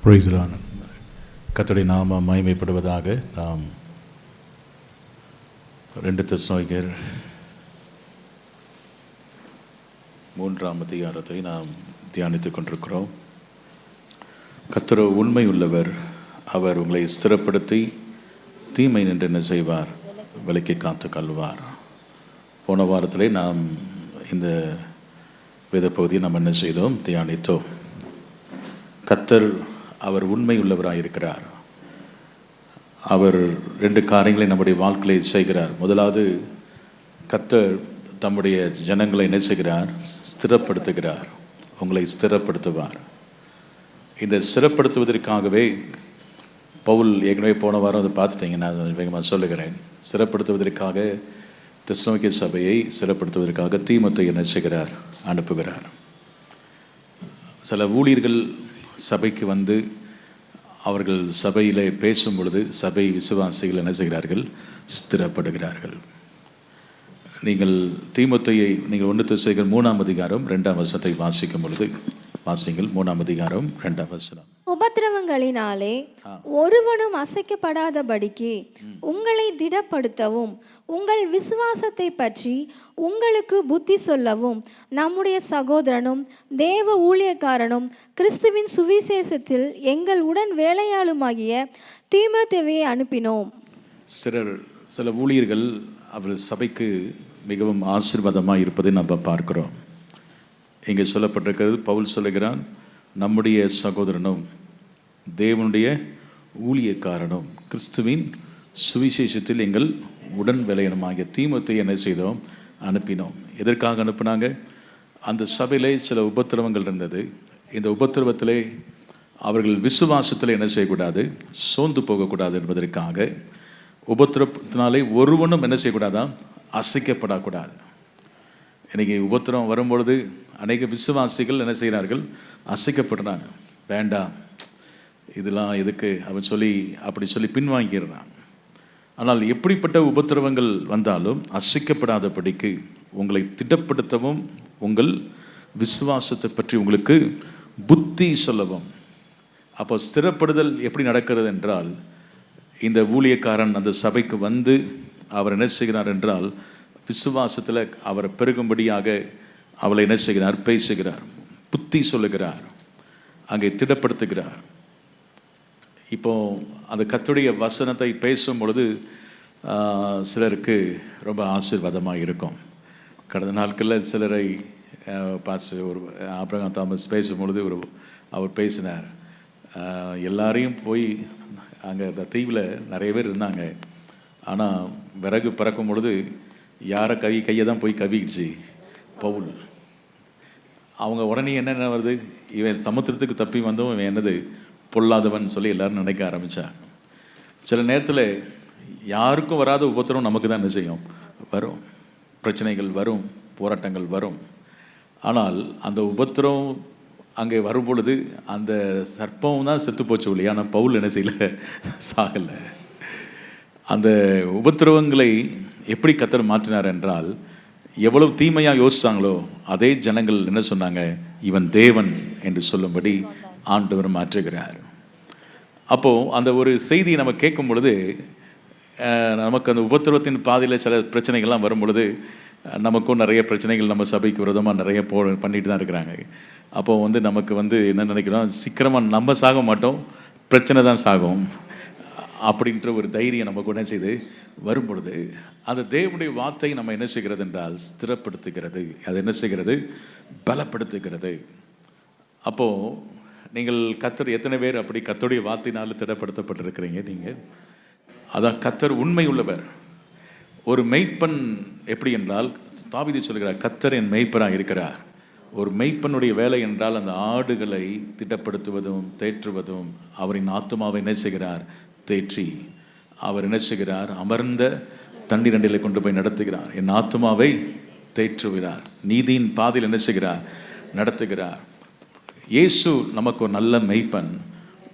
Praise the Lord. கர்த்தருடைய நாமம் மகிமைப்படுவதாக. நாம் 2 தெசலோனிக்கேயர் 3ஆம் அதிகாரத்தை நாம் தியானித்துக் கொண்டிருக்கிறோம். கர்த்தர் உண்மை உள்ளவர், அவர் உங்களை ஸ்திரப்படுத்தி தீமை நின்று என்ன செய்வார், விலக்கி காத்து கொள்வார். போன வாரத்திலே நாம் இந்த வேத பகுதியை நாம் என்ன செய்தோம், தியானித்தோம். கர்த்தர் அவர் உண்மை உள்ளவராக இருக்கிறார். அவர் 2 காரியங்களை நம்முடைய வாழ்க்கையில் செய்கிறார். முதலாவது, கர்த்தர் தம்முடைய ஜனங்களை என்ன செய்கிறார், ஸ்திரப்படுத்துகிறார். உங்களை ஸ்திரப்படுத்துவார். இந்த ஸ்திரப்படுத்துவதற்காகவே பவுல், ஏற்கனவே போன வாரம் அதை பார்த்துட்டீங்க, நான் வேகமாக சொல்லுகிறேன். ஸ்திரப்படுத்துவதற்காக தெசலோனிக்கே சபையை ஸ்திரப்படுத்துவதற்காக தீமோத்தேயுவை என்ன செய்கிறார், அனுப்புகிறார். சில ஊழியர்கள் சபைக்கு வந்து அவர்கள் சபையில் பேசும் பொழுது சபை விசுவாசிகள் என்ன செய்கிறார்கள், ஸ்திரப்படுகிறார்கள். நீங்கள் தீமோத்தேயுவை நீங்கள் 1 தெசலோனிக்கேயர் 3ஆம் அதிகாரம் 2ஆம் வசனத்தை வாசிக்கும் பொழுது வாசிங்கள். 3ஆம் அதிகாரம் 2ஆம் வசனம். உபத்திரவங்களினாலே ஒருவனும் அசைக்கப்படாதபடிக்கு உங்களை திடப்படுத்தவும் உங்கள் விசுவாசத்தை பற்றி உங்களுக்கு புத்தி சொல்லவும் நம்முடைய சகோதரனும் தேவ ஊழியக்காரனும் கிறிஸ்துவின் சுவிசேஷத்தில் எங்கள் உடன் வேலையாளுமாகிய தீமோத்தேயுவை அனுப்பினோம். சில ஊழியர்கள் அவர் சபைக்கு மிகவும் ஆசீர்வாதமாக இருப்பதை நம்ம பார்க்கிறோம். இங்கே சொல்லப்பட்டிருக்கிறது, பவுல் சொல்லுகிறான், நம்முடைய சகோதரனும் தேவனுடைய ஊழியக்காரனும் கிறிஸ்துவின் சுவிசேஷத்தில் எங்கள் உடன் வேலையனுமாகிய தீமோத்தேயுவை என்ன செய்தோம், அனுப்பினோம். எதற்காக அனுப்பினாங்க? அந்த சபையிலே சில உபத்திரவங்கள் இருந்தது. இந்த உபத்திரவத்திலே அவர்கள் விசுவாசத்தில் என்ன செய்யக்கூடாது, சோர்ந்து போகக்கூடாது என்பதற்காக. உபத்திரவத்தினாலே ஒருவனும் என்ன செய்யக்கூடாதான், அசைக்கப்படக்கூடாது. இன்றைக்கி உபத்திரம் வரும்பொழுது அநேக விசுவாசிகள் என்ன செய்கிறார்கள், அசைக்கப்படுறாங்க. வேண்டாம், இதெல்லாம் எதுக்கு அப்படி சொல்லி பின்வாங்கிடுறாங்க. ஆனால் எப்படிப்பட்ட உபத்திரவங்கள் வந்தாலும் அசைக்கப்படாதபடிக்கு உங்களை திடப்படுத்தவும் உங்கள் விசுவாசத்தை பற்றி உங்களுக்கு புத்தி சொல்லவும். அப்போ ஸ்திரப்படுதல் எப்படி நடக்கிறது என்றால், இந்த ஊழியக்காரன் அந்த சபைக்கு வந்து அவர் என்ன செய்கிறார் என்றால், விசுவாசத்தில் அவர் பெருகும்படியாக அவளை என்ன செய்கிறார், பேசுகிறார், புத்தி சொல்லுகிறார், அங்கே திடப்படுத்துகிறார். இப்போ அந்த கர்த்தருடைய வசனத்தை பேசும் பொழுது சிலருக்கு ரொம்ப ஆசீர்வாதமாக இருக்கும். கடந்த நாட்களில் சிலரை ஒரு ஆபிரகாம் தாமஸ் பேசும்பொழுது அவர் பேசினார். எல்லாரையும் போய் அங்கே அந்த தீவில் நிறைய பேர் இருந்தாங்க. ஆனால் விறகு பறக்கும் பொழுது யாரை கையை தான் போய் கவிக்கிடுச்சு, பவுல். அவங்க உடனே என்னென்ன வருது, இவன் சமுத்திரத்துக்கு தப்பி வந்தோம், இவன் என்னது பொல்லாதவன் சொல்லி எல்லாரும் நினைக்க ஆரம்பித்தாங்க. சில நேரத்தில் யாருக்கும் வராத உபத்திரம் நமக்கு தான் என்ன செய்யும், வரும். பிரச்சனைகள் வரும், போராட்டங்கள் வரும். ஆனால் அந்த உபத்திரம் அங்கே வரும் பொழுது அந்த சர்ப்பம் தான் செத்து போச்சு இல்லையா, ஆனால் பவுல் என்ன செய்யலை, சாகலை. அந்த உபத்திரவங்களை எப்படி கர்த்தர் மாற்றினார் என்றால், எவ்வளவு தீமையாக யோசித்தாங்களோ அதே ஜனங்கள் என்ன சொன்னாங்க, இவன் தேவன் என்று சொல்லும்படி ஆண்டவர் மாற்றுகிறார். அப்போது அந்த ஒரு செய்தியை நம்ம கேட்கும் பொழுது, நமக்கு அந்த உபத்திரவத்தின் பாதையில் சில பிரச்சனைகள்லாம் வரும் பொழுது, நமக்கும் நிறைய பிரச்சனைகள் நம்ம சபைக்கு விரோதமாக நிறைய பண்ணிட்டு தான் இருக்கிறாங்க. அப்போது நமக்கு என்ன நினைக்கிறோம், சீக்கிரமாக நம்ம சாக மாட்டோம், பிரச்சனை தான் சாகும் அப்படின்ற ஒரு தைரியம் நமக்கு என்ன செய்து வரும் பொழுது, அந்த தேவனுடைய வார்த்தை நம்ம என்ன செய்கிறது என்றால் ஸ்திரப்படுத்துகிறது. அது என்ன செய்கிறது, பலப்படுத்துகிறது. அப்போது நீங்கள் கர்த்தர் எத்தனை பேர் அப்படி கர்த்தருடைய வார்த்தையினால் திடப்படுத்தப்பட்டிருக்கிறீங்க? நீங்கள் அதான் கர்த்தர் உண்மை உள்ளவர். ஒரு மெய்ப்பன் எப்படி என்றால், தாவீது சொல்கிறார், கர்த்தர் என் மெய்ப்பராக இருக்கிறார். ஒரு மெய்ப்பனுடைய வேலை என்றால் அந்த ஆடுகளை திடப்படுத்துவதும் தேற்றுவதும். அவரின் ஆத்துமாவை என்ன செய்கிறார், தேற்றி அவர் என்ன செய்கிறார், அமர்ந்த தண்ணீரண்டிலே கொண்டு போய் நடத்துகிறார். என் ஆத்துமாவை தேற்றுகிறார், நீதியின் பாதையில் என்ன செய்கிறார், நடத்துகிறார். இயேசு நமக்கு ஒரு நல்ல மெய்ப்பன்.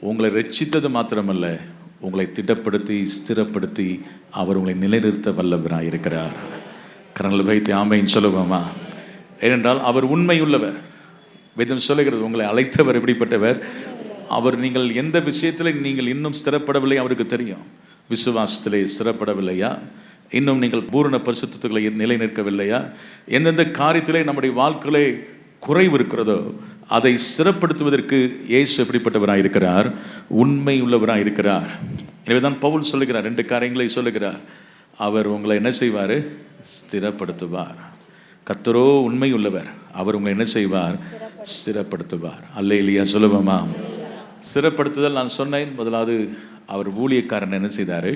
உங்களை ரட்சித்தது மாத்திரமல்ல, உங்களை திடப்படுத்தி ஸ்திரப்படுத்தி அவர் உங்களை நிலைநிறுத்த வல்லவராக இருக்கிறார். கரங்களை வைத்து ஆமைன்னு சொல்லுவோமா? ஏனென்றால் அவர் உண்மையுள்ளவர். வேதம் சொல்லுகிறது, உங்களை அழைத்தவர் எப்படிப்பட்டவர், அவர் நீங்கள் எந்த விஷயத்தில் நீங்கள் இன்னும் ஸ்திரப்படவில்லை அவருக்கு தெரியும். விசுவாசத்திலே ஸ்திரப்படவில்லையா? இன்னும் நீங்கள் பூரண பரிசுத்தத்துகளை நிலை நிற்கவில்லையா? எந்தெந்த காரியத்திலே நம்முடைய வாழ்க்கையிலே குறைவு இருக்கிறதோ அதை ஸ்திரப்படுத்துவதற்கு இயேசு எப்படிப்பட்டவராக இருக்கிறார்? உண்மை உள்ளவராக இருக்கிறார். எனவே தான் பவுல் சொல்லுகிறார், 2 காரியங்களை சொல்லுகிறார். அவர் உங்களை என்ன செய்வார்? ஸ்திரப்படுத்துவார். கர்த்தரோ உண்மை உள்ளவர், அவர் உங்களை என்ன செய்வார்? ஸ்திரப்படுத்துவார். அல்லேலூயா சொல்லுவோமா? ஸ்திரப்படுத்துதல் நான் சொன்னேன். முதலாவது அவர் ஊழியக்காரன் என்ன செய்தார்?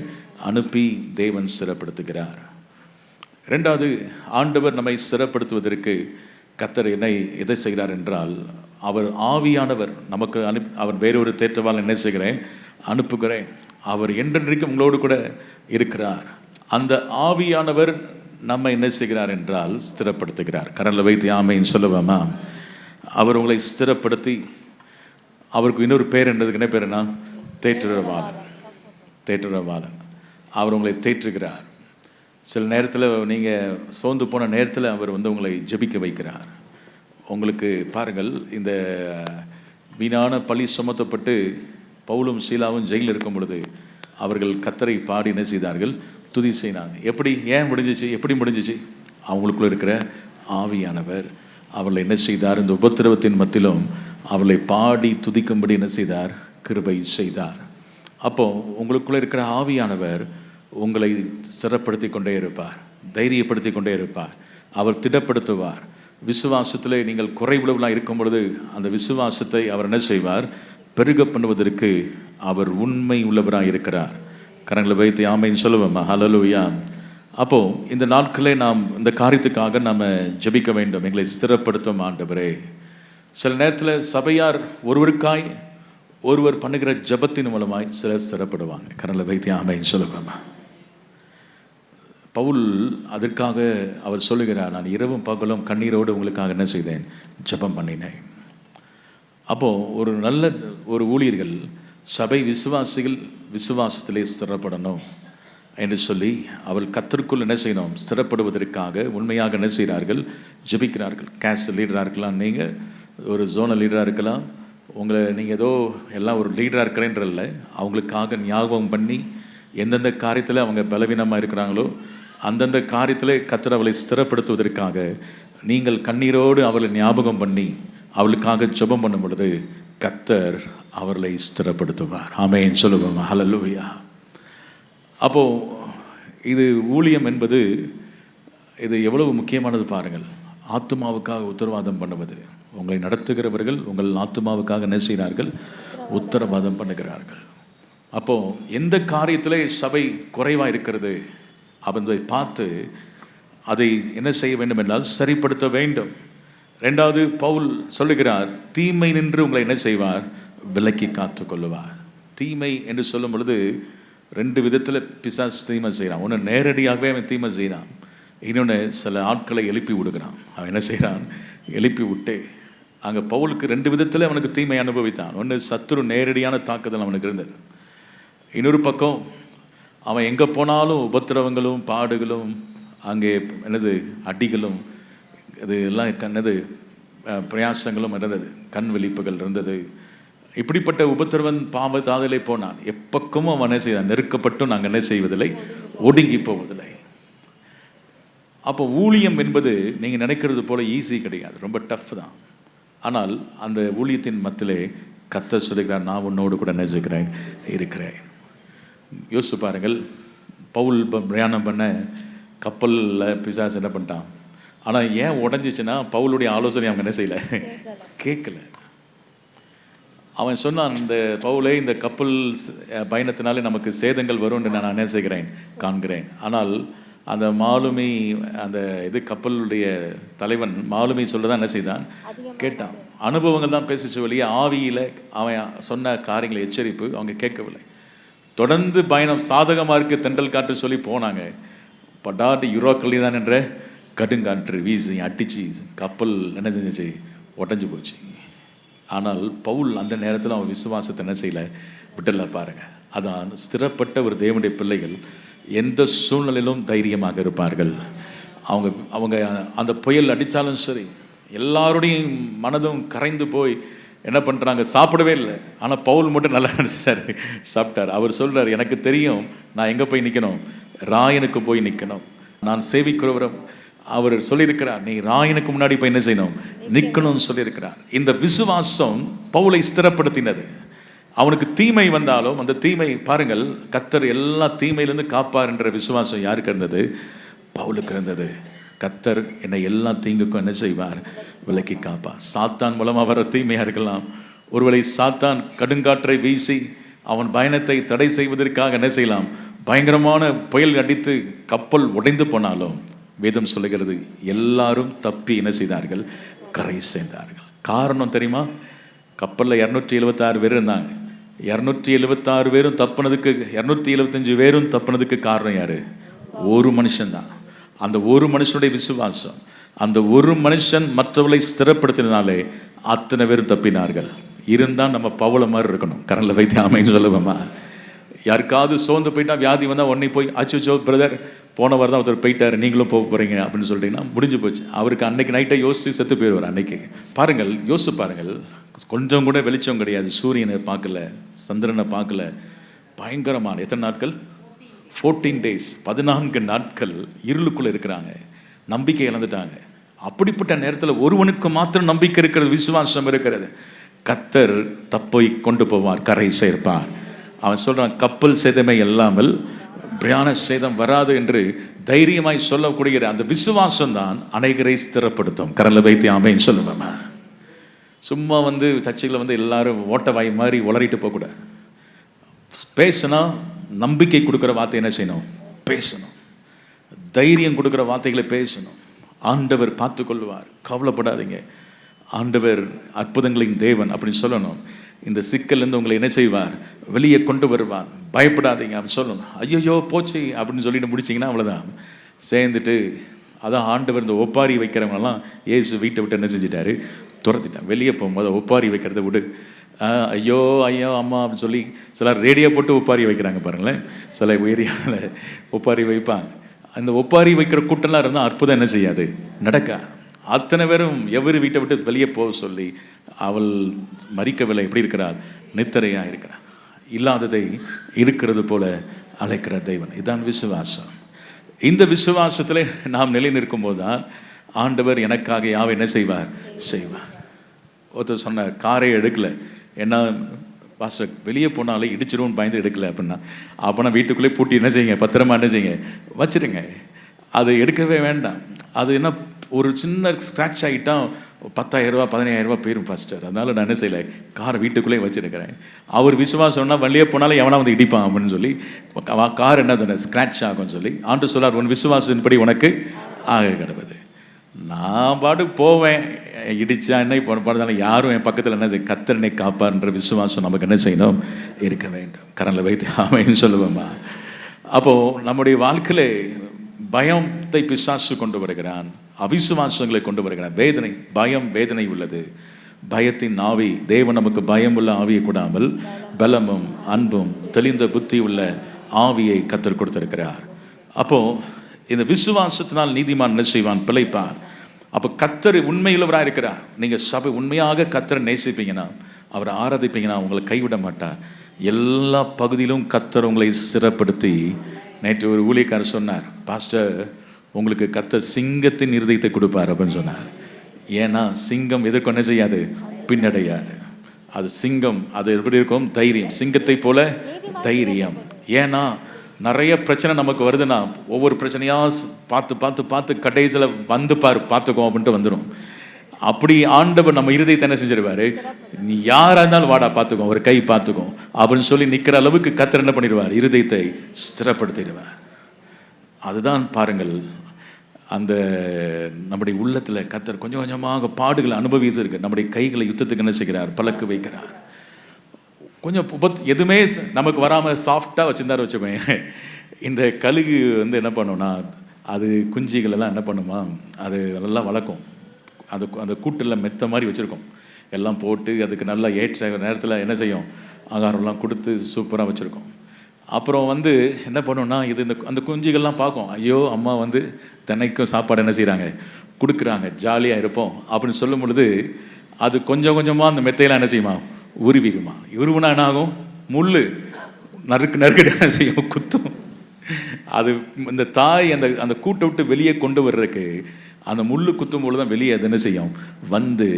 அனுப்பி தேவன் ஸ்திரப்படுத்துகிறார். 2வது ஆண்டவர் நம்மை ஸ்திரப்படுத்துவதற்கு கர்த்தர் எதை செய்கிறார் என்றால், அவர் ஆவியானவர் நமக்கு அவர் வேறொரு தேற்றவால் என்ன செய்கிறேன்? அனுப்புகிறேன். அவர் என்றென்றைக்கும் உங்களோடு கூட இருக்கிறார். அந்த ஆவியானவர் நம்ம என்ன செய்கிறார் என்றால் ஸ்திரப்படுத்துகிறார். கரண்டில் வைத்து ஆமைன்னு சொல்லுவோமா? அவர் உங்களை ஸ்திரப்படுத்தி, அவருக்கு இன்னொரு பேர் என்றதுக்கு என்ன பேருனா? தேற்றுவாளன். தேற்றுவாளன். அவர் உங்களை தேற்றுகிறார். சில நேரத்தில் நீங்கள் சோர்ந்து போன நேரத்தில் அவர் உங்களை ஜெபிக்க வைக்கிறார். உங்களுக்கு பாருங்கள், இந்த வீணான பழி சுமத்தப்பட்டு பவுலும் சீலாவும் ஜெயிலில் இருக்கும் பொழுது அவர்கள் கர்த்தரை பாடி என்ன செய்தார்கள்? துதி செய்தாங்க. எப்படி? ஏன் முடிஞ்சிச்சு? எப்படி முடிஞ்சிச்சு? அவங்களுக்குள்ள இருக்கிற ஆவியானவர் அவர்களை என்ன செய்தார்? இந்த உபத்திரவத்தின் மத்தியிலும் அவர்களை பாடி துதிக்கும்படி என்ன செய்தார்? கிருபை செய்தார். அப்போ உங்களுக்குள்ள இருக்கிற ஆவியானவர் உங்களை ஸ்திரப்படுத்தி கொண்டே இருப்பார், தைரியப்படுத்தி கொண்டே இருப்பார், அவர் திடப்படுத்துவார். விசுவாசத்தில் நீங்கள் குறைவுள்ளவர்களாக இருக்கும் பொழுது அந்த விசுவாசத்தை அவர் என்ன செய்வார்? பெருக பண்ணுவதற்கு அவர் உண்மை உள்ளவராக இருக்கிறார். கரங்களை வைத்து ஆமைன்னு சொல்லுவோமா? ஹல்லேலூயா. அப்போது இந்த நாட்களே நாம் இந்த காரியத்துக்காக நாம் ஜெபிக்க வேண்டும். எங்களை ஸ்திரப்படுத்தும் ஆண்டவரே. சில நேரத்தில் சபையார் ஒருவருக்காய் ஒருவர் பண்ணுகிற ஜெபத்தின் மூலமாய் சிலர் ஸ்திரப்படுவாங்க. கரங்களை வைத்து ஆமைன்னு சொல்லுவோமா? பவுல் அதற்காக அவர் சொல்லுகிறார், நான் இரவும் பகலும் கண்ணீரோடு உங்களுக்காக என்ன செய்தேன்? ஜெபம் பண்ணினேன். அப்போது ஒரு நல்ல ஒரு ஊழியர்கள், சபை விசுவாசிகள் விசுவாசத்திலே ஸ்திரப்படணும் என்று சொல்லி அவள் கர்த்தருக்குள் என்ன செய்யணும்? ஸ்திரப்படுவதற்காக உண்மையாக என்ன செய்கிறார்கள்? ஜெபிக்கிறார்கள். கேஸ்ட் லீடராக இருக்கலாம், நீங்கள் ஒரு ஜோனல் லீடராக இருக்கலாம், உங்களை நீங்கள் ஏதோ எல்லாம் ஒரு லீடராக இருக்கிறேன்றல்ல, அவங்களுக்காக ஞாபகம் பண்ணி எந்தெந்த காரியத்தில் அவங்க பலவீனமாக இருக்கிறாங்களோ அந்தந்த காரியத்தில் கர்த்தர் அவளை ஸ்திரப்படுத்துவதற்காக நீங்கள் கண்ணீரோடு அவளை ஞாபகம் பண்ணி அவளுக்காக ஜெபம் பண்ணும் பொழுது கர்த்தர் அவர்களை ஸ்திரப்படுத்துவார். ஆமென் சொல்லுவோம். ஹல்லேலூயா. அப்போது இது ஊழியம் என்பது இது எவ்வளவு முக்கியமானது பாருங்கள். ஆத்துமாவுக்காக உத்தரவாதம் பண்ணுவது. உங்களை நடத்துகிறவர்கள் உங்கள் ஆத்துமாவுக்காக என்ன செய்கிறார்கள்? உத்தரவாதம் பண்ணுகிறார்கள். அப்போது எந்த காரியத்திலே சபை குறைவாக இருக்கிறது அப்படின்றதை பார்த்து அதை என்ன செய்ய வேண்டும் என்றால் சரிப்படுத்த வேண்டும். 2வது பவுல் சொல்லுகிறார், தீமை நின்று உங்களை என்ன செய்வார்? விலக்கி காத்து கொள்ளுவார். தீமை என்று சொல்லும் பொழுது 2 விதத்தில் பிசாசு தீமை செய்கிறான். ஒன்று நேரடியாகவே அவன் தீமை செய்கிறான், இன்னொன்று சில ஆட்களை எழுப்பி விடுகிறான். அவன் என்ன செய்கிறான்? எழுப்பி விட்டு அங்கே பவுலுக்கு 2 விதத்தில் அவனுக்கு தீமை அனுபவித்தான். ஒன்று சத்துரு நேரடியான தாக்குதல் அவனுக்கு இருந்தது. இன்னொரு பக்கம் அவன் எங்கே போனாலும் உபத்திரவங்களும் பாடுகளும் அங்கே என்னது அடிகளும் இது எல்லாம் என்னது பிரயாசங்களும் இருந்தது, கண் விழிப்புகள் இருந்தது. இப்படிப்பட்ட உபத்திரவன் பாவ தாதலை போனான். எப்பக்கமும் அவன் என்ன செய்தான்? நெருக்கப்பட்டும் நாங்கள் என்ன செய்வதில்லை? ஒடுங்கி போவதில்லை. அப்போ ஊழியம் என்பது நீங்கள் நினைக்கிறது போல ஈஸி கிடையாது, ரொம்ப டஃப் தான். ஆனால் அந்த ஊழியத்தின் மத்தியிலே கர்த்தர் சொல்லுகிறார், நான் உன்னோடு கூட நினைச்சுக்கிறேன் இருக்கிறேன். யோசிச்சு பாருங்கள், பவுல் பிரயாணம் பண்ண கப்பலில் பிசாசு என்ன பண்ணிட்டான்? ஆனால் ஏன் உடஞ்சிச்சுன்னா பவுலுடைய ஆலோசனை அவங்க என்ன செய்யலை? கேட்கல. அவன் சொன்னான், இந்த பவுலே இந்த கப்பல் பயணத்தினாலே நமக்கு சேதங்கள் வரும் என்று நான் என்ன செய்கிறேன்? காண்கிறேன். ஆனால் அந்த மாலுமி அந்த கப்பலுடைய தலைவன் மாலுமி சொல்லதான் என்ன செய்தான்? கேட்டான். அனுபவங்கள் தான் பேசிச்சு வெளியே, ஆவியில் அவன் சொன்ன காரியங்களை எச்சரிப்பு அவங்க கேட்கவில்லை. தொடர்ந்து பயணம் சாதகமாக இருக்குது, தென்றல் காற்று சொல்லி போனாங்க. படாட்டு யூரோக்கல்லி தான் என்ற கடுங்காற்று வீசி அடிச்சு கப்பல் என்ன செஞ்சிச்சு? உடஞ்சி போச்சு. ஆனால் பவுல் அந்த நேரத்தில் அவன் விசுவாசத்தை என்ன செய்யலை? விட்டல. பாருங்க, அதான் ஸ்திரப்பட்ட ஒரு தேவனுடைய பிள்ளைகள் எந்த சூழ்நிலையிலும் தைரியமாக இருப்பார்கள். அவங்க அந்த புயல் அடித்தாலும் சரி, எல்லாருடையும் மனதும் கரைந்து போய் என்ன பண்ணுறாங்க, சாப்பிடவே இல்லை. ஆனால் பவுல் மட்டும் நல்லா நினச்சிட்டாரு, சாப்பிட்டார். அவர் சொல்கிறார், எனக்கு தெரியும் நான் எங்கே போய் நிற்கணும், ராயனுக்கு போய் நிற்கணும், நான் சேவிக்கிறவரும். அவர் சொல்லியிருக்கிறார், நீ ராயனுக்கு முன்னாடி போய் என்ன செய்யணும், நிற்கணும்னு சொல்லியிருக்கிறார். இந்த விசுவாசம் பவுலை ஸ்திரப்படுத்தினது. அவனுக்கு தீமை வந்தாலும் அந்த தீமை பாருங்கள், கர்த்தர் எல்லா தீமையிலேருந்து காப்பார் என்ற விசுவாசம் யாருக்கு இருந்தது, பவுலுக்கு இருந்தது. கர்த்தர் என்னை எல்லா தீங்குக்கும் என்ன செய்வார், விலக்கி காப்பார். சாத்தான் மூலமாக வர தீமையாக இருக்கலாம். ஒருவேளை சாத்தான் கடுங்காற்றை வீசி அவன் பயணத்தை தடை செய்வதற்காக என்ன செய்யலாம், பயங்கரமான புயல் அடித்து கப்பல் உடைந்து போனாலும் வேதம் சொல்லுகிறது எல்லாரும் தப்பி என்ன செய்தார்கள், கரை சேர்ந்தார்கள். காரணம் தெரியுமா, கப்பலில் 276 பேர் இருந்தாங்க. 276 பேரும் தப்புனதுக்கு, 275 பேரும் தப்புனதுக்கு காரணம் யாரு, ஒரு மனுஷன்தான். அந்த ஒரு மனுஷனுடைய விசுவாசம், அந்த ஒரு மனுஷன் மற்றவர்களை ஸ்திரப்படுத்தினாலே அத்தனை பேரும் தப்பினார்கள். இருந்தால் நம்ம பவுல மாதிரி இருக்கணும், கரண்டில் வைத்து ஆமைன்னு சொல்லுவோமா. யாருக்காவது சோர்ந்து போயிட்டா, வியாதி வந்தால் உடனே போய் அச்சோ பிரதர் போனவர் தான் ஒருத்தர் போயிட்டார், நீங்களும் போக போகிறீங்க அப்படின்னு சொல்லிட்டீங்கன்னா முடிஞ்சு போச்சு. அவருக்கு அன்னைக்கு நைட்டை யோசித்து செத்து போயிடுவார். அன்னைக்கு பாருங்கள், யோசிச்சு பாருங்கள், கொஞ்சம் கூட வெளிச்சம் கிடையாது, சூரியனை பார்க்கல, சந்திரனை பார்க்கல, பயங்கரமான எத்தனை நாட்கள், 14 days, 14 நாட்கள் இருளுக்குள்ளே இருக்கிறாங்க, நம்பிக்கை இழந்துட்டாங்க. அப்படிப்பட்ட நேரத்தில் ஒருவனுக்கு மாத்திரம் நம்பிக்கை இருக்கிறது, விசுவாசம் இருக்கிறது. கர்த்தர் தப்பை கொண்டு போவார், கரை சேர்ப்பார். அவன் சொல்றான், கப்பல் சேதமே இல்லாமல் பிரயாண சேதம் வராது என்று தைரியமாய் சொல்லக்கூடிய அந்த விசுவாசம் தான் அநேகரை ஸ்திரப்படுத்தும். கரலை வைத்து ஆமைன்னு சொல்லுவேன். சும்மா சர்ச்சைகளை எல்லாரும் ஓட்ட வாய் மாதிரி உளறிட்டு போகக்கூடாது. பேசினா நம்பிக்கை கொடுக்குற வார்த்தை என்ன செய்யணும், பேசணும். தைரியம் கொடுக்குற வார்த்தைகளை பேசணும். ஆண்டவர் பார்த்து கொள்வார், கவலைப்படாதீங்க, ஆண்டவர் அற்புதங்களின் தேவன் அப்படின்னு சொல்லணும். இந்த சிக்கல்லேருந்து உங்களை என்ன செய்வார், வெளியே கொண்டு வருவார், பயப்படாதீங்க அப்படின்னு சொல்லணும். ஐயோ போச்சு அப்படின்னு சொல்லிட்டு முடிச்சிங்கன்னா அவ்வளோதான், சேர்ந்துட்டு. அதான் ஆண்டவர் இந்த ஒப்பாரி வைக்கிறவங்கலாம் ஏசு வீட்டை விட்டு என்ன செஞ்சிட்டாரு, துரத்திட்டான். வெளியே போகும்போது ஒப்பாரி வைக்கிறத விடு, ஐயோ ஐயோ அம்மா அப்படின்னு சொல்லி சிலர் ரேடியோ போட்டு ஒப்பாரி வைக்கிறாங்க பாருங்களேன். சில ஏரியாவில் ஒப்பாரி வைப்பாங்க. அந்த ஒப்பாரி வைக்கிற கூட்டம்லாம் இருந்தால் அற்புதம் என்ன செய்யாது, நடக்கா. அத்தனை பேரும் எவரு வீட்டை விட்டு வெளியே போக சொல்லி, அவள் மறிக்கவில்லை, எப்படி இருக்கிறாள், நித்திரையாக இருக்கிறாள். இல்லாததை இருக்கிறது போல அழைக்கிற தெய்வன். இதுதான் விசுவாசம். இந்த விசுவாசத்தில் நாம் நிலை நிற்கும் போது தான் ஆண்டவர் எனக்காக யாவை என்ன செய்வார், செய்வார். ஒருத்தர் சொன்னார், காரை எடுக்கலை, ஏன்னா பாஸ்டர் வெளியே போனாலே இடிச்சிருவோன்னு பயந்து எடுக்கலை அப்படின்னா. அப்போனா வீட்டுக்குள்ளே பூட்டி என்ன செய்யுங்க, பத்திரமா என்ன செய்யுங்க, வச்சுருங்க. அது எடுக்கவே வேண்டாம். அது என்ன, ஒரு சின்ன ஸ்க்ராட்ச் ஆகிட்டா 10,000 ரூபா 15,000 ரூபா போயிடும் பாஸ்டர். அதனால நான் என்ன செய்யலை, காரை வீட்டுக்குள்ளே வச்சுருக்கிறேன். அவர் விசுவாசம்னா வெளியே போனாலும் எவனா இடிப்பான் அப்படின்னு சொல்லி கார் என்ன தானே ஸ்க்ராட்ச் ஆகும்னு சொல்லி ஆண்டு சொல்லார், உன் விசுவாசத்தின்படி உனக்கு ஆக கிடப்பது. நான் பாட்டு போவேன், இடிச்சா என்ன பாடுதாலும் யாரும் என் பக்கத்தில் என்ன செய்ய, கர்த்தர் காப்பார்ன்ற விசுவாசம் நமக்கு என்ன செய்யணும், இருக்க வேண்டும். கரண்டில் வைத்து ஆமைன்னு சொல்லுவேம்மா. அப்போது நம்முடைய வாழ்க்கையிலே பயத்தை பிசாசு கொண்டு வருகிறான், அவிசுவாசங்களை கொண்டு வருகிறான். வேதனை, பயம், வேதனை உள்ளது. பயத்தின் ஆவி, தேவன் நமக்கு பயம் உள்ள ஆவியை கூடாமல் பலமும் அன்பும் தெளிந்த புத்தி உள்ள ஆவியை கர்த்தர் கொடுத்திருக்கிறார். அப்போ இந்த விசுவாசத்தினால் நீதிமான் என்ன செய்வான், பிழைப்பான். அப்போ கர்த்தர் உண்மையுள்ளவராக இருக்கிறார். நீங்கள் சபை உண்மையாக கர்த்தரை நேசிப்பீங்கன்னா, அவரை ஆராதிப்பீங்கன்னா உங்களை கைவிட மாட்டார். எல்லா பகுதியிலும் கர்த்தர் உங்களை சிறப்படுத்தி. நேற்று ஒரு ஊழியக்காரர் சொன்னார், பாஸ்டர் உங்களுக்கு கர்த்தர் சிங்கத்தின் இருதயத்தை கொடுப்பார் அப்படின்னு சொன்னார். ஏன்னா சிங்கம் எதற்கு என்ன செய்யாது, பின்னடையாது. அது சிங்கம், அது எப்படி இருக்கும், தைரியம், சிங்கத்தை போல தைரியம். ஏன்னா நிறைய பிரச்சனை நமக்கு வருதுன்னா ஒவ்வொரு பிரச்சனையாக பார்த்து பார்த்து பார்த்து கடைசியில் பார்த்துக்கோ அப்படின்ட்டு வந்துடும். அப்படி ஆண்டவர் நம்ம இருதயத்தை என்ன செஞ்சிருவாரு, நீ யாராக இருந்தாலும் வாடா பார்த்துக்கோ, ஒரு கை பார்த்துக்கோ அப்படின்னு சொல்லி நிற்கிற அளவுக்கு கர்த்தர் என்ன பண்ணிடுவார், இருதயத்தை ஸ்திரப்படுத்திடுவார். அதுதான் பாருங்கள், அந்த நம்முடைய உள்ளத்தில் கர்த்தர் கொஞ்சம் கொஞ்சமாக பாடுகளை அனுபவித்து இருக்கு. நம்முடைய கைகளை யுத்தத்துக்கு என்ன செய்கிறார், பழக்க வைக்கிறார். கொஞ்சம் எதுவுமே நமக்கு வராமல் சாஃப்டாக வச்சுருந்தாரு வச்சுக்கோங்க. இந்த கழுகு என்ன பண்ணும்னா, அது குஞ்சிகளெல்லாம் என்ன பண்ணுமா, அது நல்லா வளர்க்கும். அது அந்த கூட்டில் மெத்த மாதிரி வச்சுருக்கோம், எல்லாம் போட்டு அதுக்கு நல்லா ஏற்ற நேரத்தில் என்ன செய்யும், ஆகாரம்லாம் கொடுத்து சூப்பராக வச்சுருக்கோம். அப்புறம் என்ன பண்ணோன்னா, இது அந்த குஞ்சுகள்லாம் பார்க்கும், ஐயோ அம்மா தினைக்கும் சாப்பாடு என்ன செய்கிறாங்க, கொடுக்குறாங்க, ஜாலியாக இருப்போம் அப்படின்னு சொல்லும் பொழுது அது கொஞ்சம் கொஞ்சமாக அந்த மெத்தையெல்லாம் என்ன செய்யுமா, உருவிடுமா. உருவுனா என்ன ஆகும், முள் நறுக்கடி என்ன செய்யும், குத்தும். அது இந்த தாய் அந்த அந்த கூட்டை விட்டு வெளியே கொண்டு வர்றதுக்கு அந்த முள்ளு குத்தும் பொழுது தான் வெளியே அது என்ன செய்யும், வந்து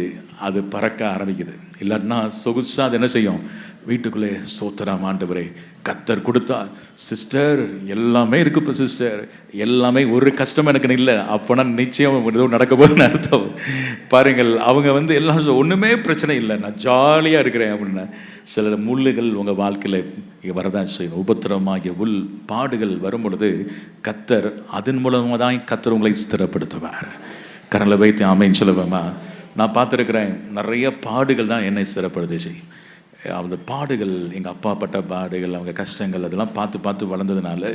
அது பறக்க ஆரம்பிக்குது. இல்லாட்டினா சொகுசாக அது என்ன செய்யும், வீட்டுக்குள்ளே சோத்திரம் ஆண்டவரே கத்தர் கொடுத்தார். சிஸ்டர் எல்லாமே இருக்கு இப்போ சிஸ்டர், எல்லாமே ஒரு கஷ்டம் எனக்கு இல்லை. அப்போனா நிச்சயம் ஏதோ நடக்க போகுதுன்னு அர்த்தம். பாருங்கள், அவங்க வந்து எல்லாம் ஒன்றுமே பிரச்சனை இல்லை, நான் ஜாலியாக இருக்கிறேன் அப்படின்னா. சில முள்ளுகள் உங்கள் வாழ்க்கையில் வரதான் செய்யும். உபத்திரமாகிய பாடுகள் வரும் பொழுது கத்தர் அதன் மூலமாக தான் கத்தர் உங்களை ஸ்திரப்படுத்துவார். கரங்களை வைத்து ஆமைன்னு சொல்லுவேம்மா. நான் பார்த்துருக்கிறேன், நிறைய பாடுகள் தான் என்னை ஸ்திரப்படுத்துச்சு. அந்த பாடுகள், எங்கள் அப்பா பட்ட பாடுகள், அவங்க கஷ்டங்கள், அதெல்லாம் பார்த்து பார்த்து வளர்ந்ததுனால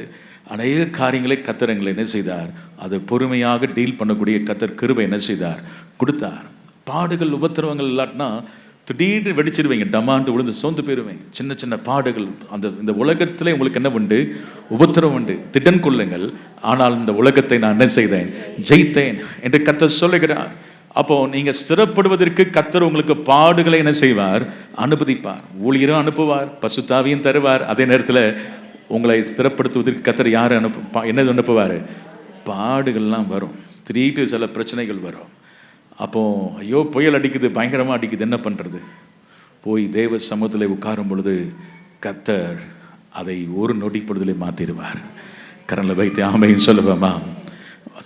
அநேக காரியங்களை கத்தர் எங்களை என்ன செய்தார், அதை பொறுமையாக டீல் பண்ணக்கூடிய கத்தர் கிருபை என்ன செய்தார், கொடுத்தார். பாடுகள் உபத்திரவங்கள் இல்லாட்டினா திடீர்னு வெடிச்சிருவீங்க, டமாண்டு விழுந்து சோர்ந்து போயிடுவீங்க. சின்ன சின்ன பாடுகள், இந்த உலகத்திலே உங்களுக்கு என்ன உண்டு, உபத்திரம் உண்டு, திடன் கொள்ளுங்கள், ஆனால் இந்த உலகத்தை நான் என்ன செய்தேன், ஜெயித்தேன் என்று கத்தர் சொல்லுகிறார். அப்போ நீங்க ஸ்திரப்படுவதற்கு கத்தர் உங்களுக்கு பாடுகளை என்ன செய்வார், அனுமதிப்பார். ஊழியரும் அனுப்புவார், பசுத்தாவியும் தருவார். அதே நேரத்தில் உங்களை ஸ்திரப்படுத்துவதற்கு கத்தர் யார் என்ன அனுப்புவார், பாடுகள்லாம் வரும். திடீர்னு சில பிரச்சனைகள் வரும். அப்போ ஐயோ புயல் அடிக்குது, பயங்கரமாக அடிக்குது, என்ன பண்ணுறது, போய் தேவ சமூகத்தில் உட்காரும் பொழுது கத்தர் அதை ஒரு நொடி பொழுதிலே மாற்றிடுவார். கரனில் வைத்து ஆமைன்னு சொல்லுவேம்மா.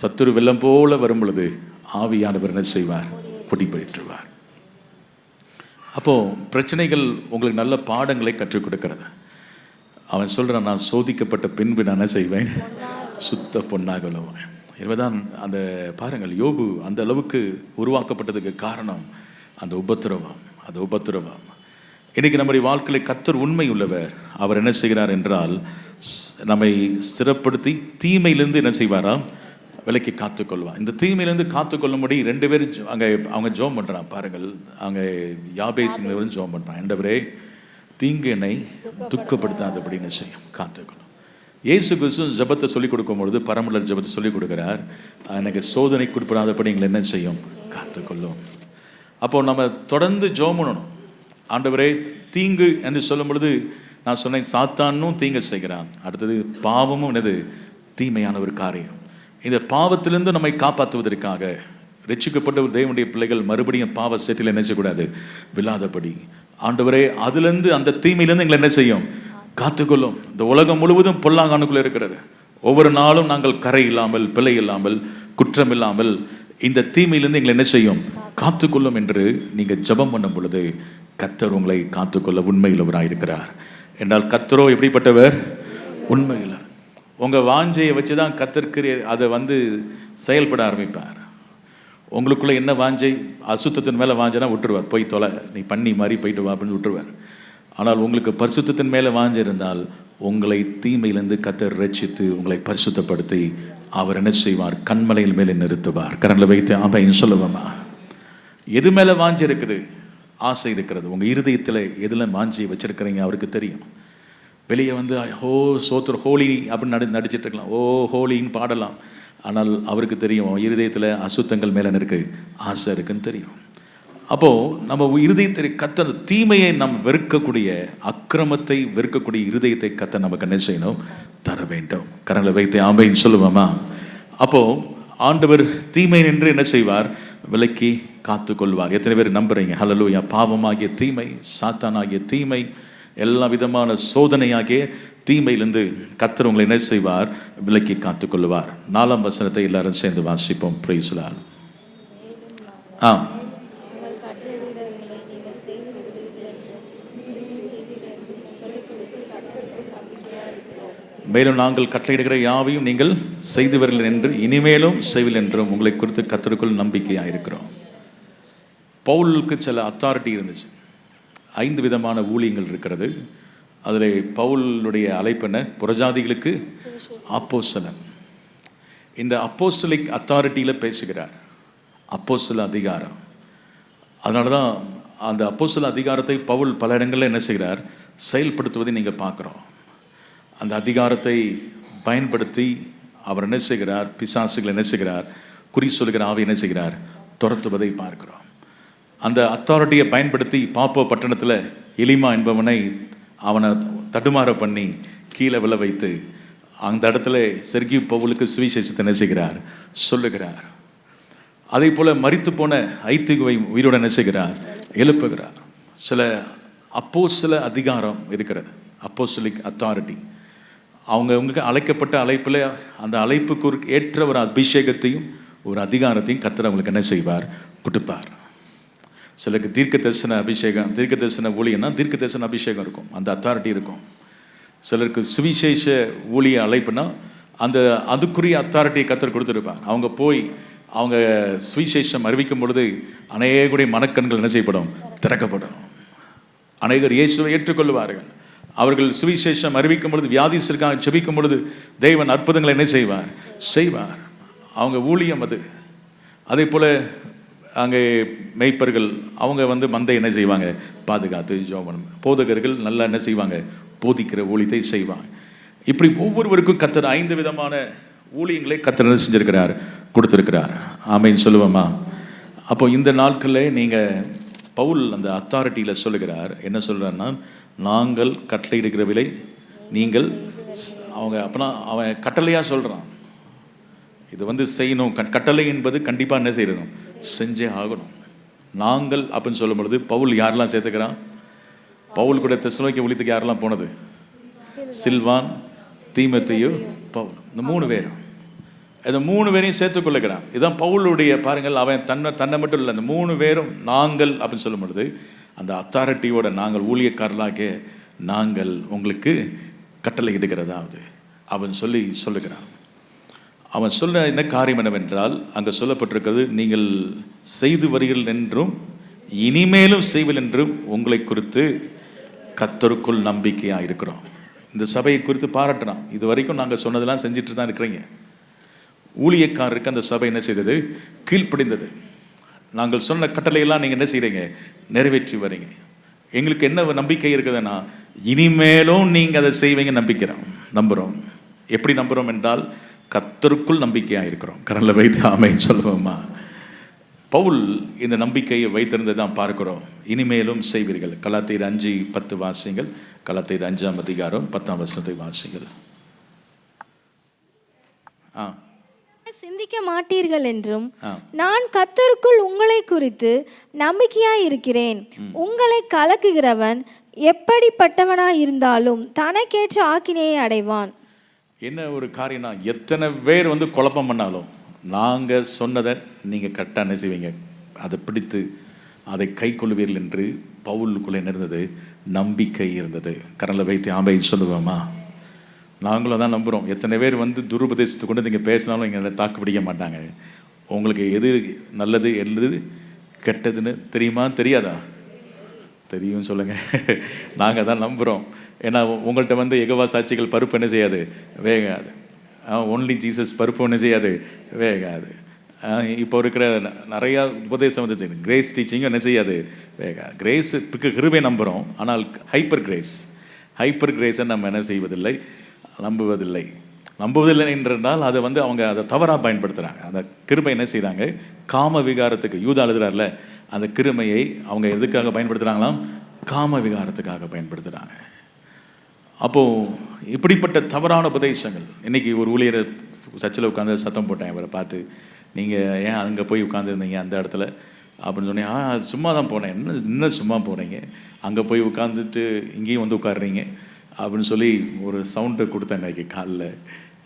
சத்துரு வெள்ளம் போல வரும் பொழுது ஆவியானவர் என்ன செய்வார், பிடிபற்றுவார். அப்போது பிரச்சனைகள் உங்களுக்கு நல்ல பாடங்களை கற்றுக் கொடுக்கிறது. அவன் சொல்கிறான், நான் சோதிக்கப்பட்ட பின்பு நான் என்ன செய்வேன், சுத்த பொன்னாக உழவேன். எனவேதான் அந்த பாருங்கள், யோபு அந்த அளவுக்கு உருவாக்கப்பட்டதுக்கு காரணம் அந்த உபத்திரவம். இன்றைக்கி நம்முடைய வாழ்க்கையில் கர்த்தர் உண்மை உள்ளவர். அவர் என்ன செய்கிறார் என்றால், நம்மை ஸ்திரப்படுத்தி தீமையிலிருந்து என்ன செய்வாராம், விலைக்கு காத்துக்கொள்வான். இந்த தீமையிலேருந்து காத்துக்கொள்ளும்படி 2 பேர் அவங்க ஜோம் பண்ணுறான். பாருங்கள், அவங்க யாபேசின் ஜோம் பண்ணுறான். ஆண்டவரே தீங்கு என்னை துக்கப்படுத்தாதபடி என்ன செய்யும், காத்துக்கொள்ளும். இயேசு கிறிஸ்து ஜபத்தை சொல்லிக் கொடுக்கும் பொழுது பரமலர் ஜபத்தை சொல்லிக் கொடுக்கிறார். எனக்கு சோதனை கொடுப்படாதபடி எங்களை என்ன செய்யும், காத்துக்கொள்ளும். அப்போது நம்ம தொடர்ந்து ஜோம் பண்ணணும். ஆண்டவரே தீங்கு என்று சொல்லும் பொழுது நான் சொன்னேன், சாத்தானும் தீங்கு செய்கிறான். அடுத்தது பாவமும் என்னது, தீமையான ஒரு காரியம். இந்த பாவத்திலிருந்து நம்மை காப்பாற்றுவதற்காக ரட்சிக்கப்பட்ட ஒரு தேவனுடைய பிள்ளைகள் மறுபடியும் பாவ சேற்றில் என்ன செய்யக்கூடாது, விழாதபடி ஆண்டவரே அதிலிருந்து, அந்த தீமையிலிருந்து எங்களை என்ன செய்யும், காத்துக்கொள்ளும். இந்த உலகம் முழுவதும் பொல்லாங்கானுக்குள்ளே இருக்கிறது. ஒவ்வொரு நாளும் நாங்கள் கரை இல்லாமல், பிழை இல்லாமல், குற்றம் இல்லாமல் இந்த தீமையிலிருந்து எங்களை என்ன செய்யும், காத்துக்கொள்ளும் என்று நீங்கள் ஜபம் பண்ணும் பொழுது கர்த்தர் உங்களை காத்துக்கொள்ள உண்மையுள்ளவராயிருக்கிறார். என்றால் கர்த்தரோ எப்படிப்பட்டவர், உண்மையில் உங்கள் வாஞ்சையை வச்சு தான் கர்த்தருக்கு அதை செயல்பட ஆரம்பிப்பார். உங்களுக்குள்ளே என்ன வாஞ்சை, அசுத்தத்தின் மேலே வாஞ்சனா விட்டுருவார், போய் தொலை, நீ பண்ணி மாதிரி போயிட்டு வா அப்படின்னு விட்டுருவார். ஆனால் உங்களுக்கு பரிசுத்தத்தின் மேலே வாஞ்ச இருந்தால் உங்களை தீமையிலிருந்து கர்த்தர் ரட்சித்து உங்களை பரிசுத்தப்படுத்தி அவர் என்ன செய்வார், கண்மலையில் மேலே நிறுத்துவார். கரண்டில் வைத்து ஆமைன்னு சொல்லுவோமா. எது மேலே வாஞ்சி இருக்குது, ஆசை இருக்கிறது, உங்கள் இருதயத்தில் எதில் வாஞ்சியை வச்சிருக்கிறீங்க அவருக்கு தெரியும். வெளியே ஹோ சோத்ரு ஹோலி அப்படின்னு நடிச்சிட்டு இருக்கலாம், ஓ ஹோலின்னு பாடலாம். ஆனால் அவருக்கு தெரியும் இருதயத்தில் அசுத்தங்கள் மேலே இருக்குது, ஆசை இருக்குன்னு தெரியும். அப்போது நம்ம இருதயத்தை கத்த, தீமையை நாம் வெறுக்கக்கூடிய, அக்கிரமத்தை வெறுக்கக்கூடிய இருதயத்தை கத்த நமக்கு என்ன செய்யணும், தர வேண்டும். கரங்களை வைத்து ஆமைன்னு சொல்லுவோமா. அப்போது ஆண்டவர் தீமை என்று என்ன செய்வார், விலக்கி காத்து கொள்வார். எத்தனை பேர் நம்புறீங்க? ஹல்லேலூயா. பாவமாகிய தீமை, சாத்தானாகிய தீமை, எல்லா விதமான சோதனையாகிய தீமையிலிருந்து கர்த்தர் உங்களை என்ன செய்வார், விலக்கி காத்துக்கொள்வார். 4ஆம் வசனத்தை எல்லாரும் சேர்ந்து வாசிப்போம். Praise the Lord. மேலும் நாங்கள் கட்டளையிடுகிற யாவையும் நீங்கள் செய்துவீர்கள் என்று, இனிமேலும் செய்வில் என்றும் உங்களை குறித்து கர்த்தருக்குள் நம்பிக்கையாக இருக்கிறோம். பவுலுக்கு சில அத்தாரிட்டி இருந்துச்சு. 5 விதமான ஊழியங்கள் இருக்கிறது. அதில் பவுலுடைய அழைப்பென, புறஜாதிகளுக்கு அப்போஸ்தலன். இந்த அப்போஸ்தலிக் அத்தாரிட்டியில் பேசுகிறார், அப்போஸ்தல அதிகாரம். அதனால தான் அந்த அப்போஸ்தல அதிகாரத்தை பவுல் பல இடங்களில் என்ன செய்கிறார், செயல்படுத்துவதை நீங்கள் பார்க்குறோம். அந்த அதிகாரத்தை பயன்படுத்தி அவர் என்ன செய்கிறார், பிசாசுகள் என்ன செய்கிறார், குறி சொல்கிற ஆவி என்ன செய்கிறார், துரத்துவதை பார்க்கிறோம். அந்த அத்தாரிட்டியை பயன்படுத்தி பாப்போ பட்டணத்தில் எலிமா என்பவனை அவனை தடுமாற பண்ணி கீழே விழ வைத்து அந்த இடத்துல செர்கியு பவுலுக்கு சுவிசேஷத்தை என்ன செய்கிறார், சொல்லுகிறார். அதே போல் மரித்து போன ஐத்திகுவை உயிரோடு என்ன செய்கிறார், எழுப்புகிறார். சில அப்போஸ்தல அதிகாரம் இருக்கிறது, அப்போஸ்தலிக் அத்தாரிட்டி. அவங்களுக்கு அழைக்கப்பட்ட அழைப்பில் அந்த அழைப்புக்கு ஏற்ற ஒரு அபிஷேகத்தையும் ஒரு அதிகாரத்தையும் கர்த்தர் அவங்களுக்கு என்ன செய்வார், கொடுப்பார். சிலருக்கு தீர்க்க தரிசன அபிஷேகம், தீர்க்க தரிசன ஊழியன்னா தீர்க்க தரிசன அபிஷேகம் இருக்கும், அந்த அத்தாரிட்டி இருக்கும். சிலருக்கு சுவிசேஷ ஊழிய அழைப்புனா அந்த அதுக்குரிய அத்தாரிட்டியை கர்த்தர் கொடுத்துருப்பார். அவங்க போய் அவங்க சுவிசேஷம் அறிவிக்கும் பொழுது அநேகருடைய மனக்கண்கள் என்ன செய்யப்படும், திறக்கப்படும். அநேகர் இயேசுவை ஏற்றுக்கொள்வார்கள். அவர்கள் சுவிசேஷம் அறிவிக்கும் பொழுது, வியாதிஸ்தருக்காக ஜெபிக்கும் பொழுது தேவன் அற்புதங்களை என்ன செய்வார். அவங்க ஊழியம் அது. அதே போல் அங்கே மெய்ப்பர்கள் அவங்க மந்தை என்ன செய்வாங்க, பாதுகாத்து ஜோபனம். போதகர்கள் நல்லா என்ன செய்வாங்க, போதிக்கிற ஊழியத்தை செய்வாங்க. இப்படி ஒவ்வொருவருக்கும் கர்த்தர் 5 விதமான ஊழியங்களை கர்த்தர் என்ன செஞ்சிருக்கிறார், கொடுத்துருக்கிறார். ஆமென் சொல்லுவோமா? அப்போ இந்த நாட்களில் நீங்கள் பவுல் அந்த அத்தாரிட்டியில் சொல்லுகிறார், என்ன சொல்கிறார்னா, நாங்கள் கட்டளையிடுகிற விலை நீங்கள் அவங்க அப்போனா அவன் கட்டளையாக சொல்கிறான். இது செய்யணும், கட்டளை என்பது கண்டிப்பாக என்ன செய்யணும், செஞ்சே ஆகணும். நாங்கள் அப்படின்னு சொல்லும் பொழுது பவுல் யாரெல்லாம் சேர்த்துக்கிறான், பவுல் கூட தெசலோனிக்கே ஊழியத்துக்கு யாரெல்லாம் போனது, சில்வான், தீமோத்தேயு, பவுல், இந்த 3 பேர். இந்த 3 பேரையும் சேர்த்துக்கொள்ளுகிறான். இதுதான் பவுலுடைய பாருங்கள், அவன் தன்னை மட்டும் இல்லை, அந்த 3 பேரும் நாங்கள் அப்படின்னு சொல்லும் பொழுது அந்த அத்தாரிட்டியோட நாங்கள் ஊழியக்காரர்களாக நாங்கள் உங்களுக்கு கட்டளை இடுகிறதாவது அவன் சொல்லுகிறான். அவன் சொல்ல என்ன காரியம் என்னவென்றால், அங்கே சொல்லப்பட்டிருக்கிறது, நீங்கள் செய்து வருகிறீர்கள் என்றும் இனிமேலும் செய்வீர்கள் என்றும் உங்களை குறித்து கர்த்தருக்குள் நம்பிக்கையாக இருக்கிறோம். இந்த சபையை குறித்து பாராட்டுறான். இது வரைக்கும் நாங்கள் சொன்னதெல்லாம் செஞ்சுட்டு தான் இருக்கிறீங்க. ஊழியக்காரருக்கு அந்த சபை என்ன செய்தது, கீழ்ப்படிந்தது. நாங்கள் சொன்ன கட்டளையெல்லாம் நீங்கள் என்ன செய்கிறீங்க, நிறைவேற்றி வரீங்க. எங்களுக்கு என்ன நம்பிக்கை இருக்குதுன்னா, இனிமேலும் நீங்கள் அதை செய்வீங்க நம்புகிறோம். எப்படி நம்புகிறோம் என்றால், கர்த்தருக்குள் நம்பிக்கையாக இருக்கிறோம். கரங்களை வைத்து ஆமென் சொல்லுவோமா? பவுல் இந்த நம்பிக்கையை வைத்திருந்ததை தான் பார்க்கிறோம். இனிமேலும் செய்வீர்கள். கலாத்தியர் 5:10 வாசிங்கள். கலாத்தியர் 5ஆம் அதிகாரம் 10ஆம் வசனத்தை வாசிங்கள். சிந்திக்க மாட்டீர்கள் என்றும் நான் கர்த்தருக்குள் உங்களை குறித்து நம்பிக்கையாய் இருக்கிறேன். உங்களை கலக்குகிறவன் எப்படிப்பட்டவனாய் இருந்தாலும் தனக்கேற்ற ஆக்கினையை அடைவான். என்ன ஒரு காரியம்னா, எத்தனை பேர் குழப்பம் பண்ணாலும் நாங்கள் சொன்னதை நீங்கள் கரெக்டாக என்ன செய்வீங்க, அதை பிடித்து அதை கை கொள்வீர்கள் என்று பவுலுக்குள்ளே என்ன இருந்தது, நம்பிக்கை இருந்தது. கரலை வைத்து ஆமென் சொல்லுவோமா? நாங்களும் தான் நம்புகிறோம். எத்தனை பேர் துருபதேசத்தை கொண்டு நீங்கள் பேசினாலும் எங்களை தாக்கு பிடிக்க மாட்டாங்க. உங்களுக்கு எது நல்லது எது கெட்டதுன்னு தெரியுமா, தெரியாதா? தெரியும் சொல்லுங்கள். நாங்கள் தான் நம்புகிறோம். ஏன்னா உங்கள்கிட்ட யெகோவா சாட்சிகள் பருப்பு என்ன செய்யாது, வேகாது. ஒன்லி ஜீசஸ் பருப்பு என்ன செய்யாது, வேகாது. இப்போ இருக்கிற நிறையா உபதேசம் கிரேஸ் டீச்சிங் என்ன செய்யாது, வேகாது. கிரேஸ் கிருபை நம்புகிறோம், ஆனால் ஹைப்பர் கிரேஸை நம்ம என்ன செய்வதில்லை, நம்புவதில்லை என்றால் அதை அவங்க அதை தவறாக பயன்படுத்துகிறாங்க. அந்த கிருபை என்ன செய்கிறாங்க, காம விகாரத்துக்கு. யூதா எழுதுறாருல, அந்த கிருமையை அவங்க எதுக்காக பயன்படுத்துகிறாங்களாம், காம விகாரத்துக்காக பயன்படுத்துகிறாங்க. அப்போது இப்படிப்பட்ட தவறான உபதேசங்கள். இன்றைக்கி ஒரு ஊழியரை சர்ச்சில் உட்காந்து சத்தம் போட்டேன், அவரை பார்த்து, நீங்கள் ஏன் அங்கே போய் உட்காந்துருந்தீங்க அந்த இடத்துல அப்படின்னு சொன்னேன். சும்மா தான் போனேன். இன்னும் சும்மா போனீங்க, அங்கே போய் உட்காந்துட்டு இங்கேயும் உட்காடுறீங்க அப்படின்னு சொல்லி ஒரு சவுண்டை கொடுத்தாங்க அன்றைக்கி காலில்.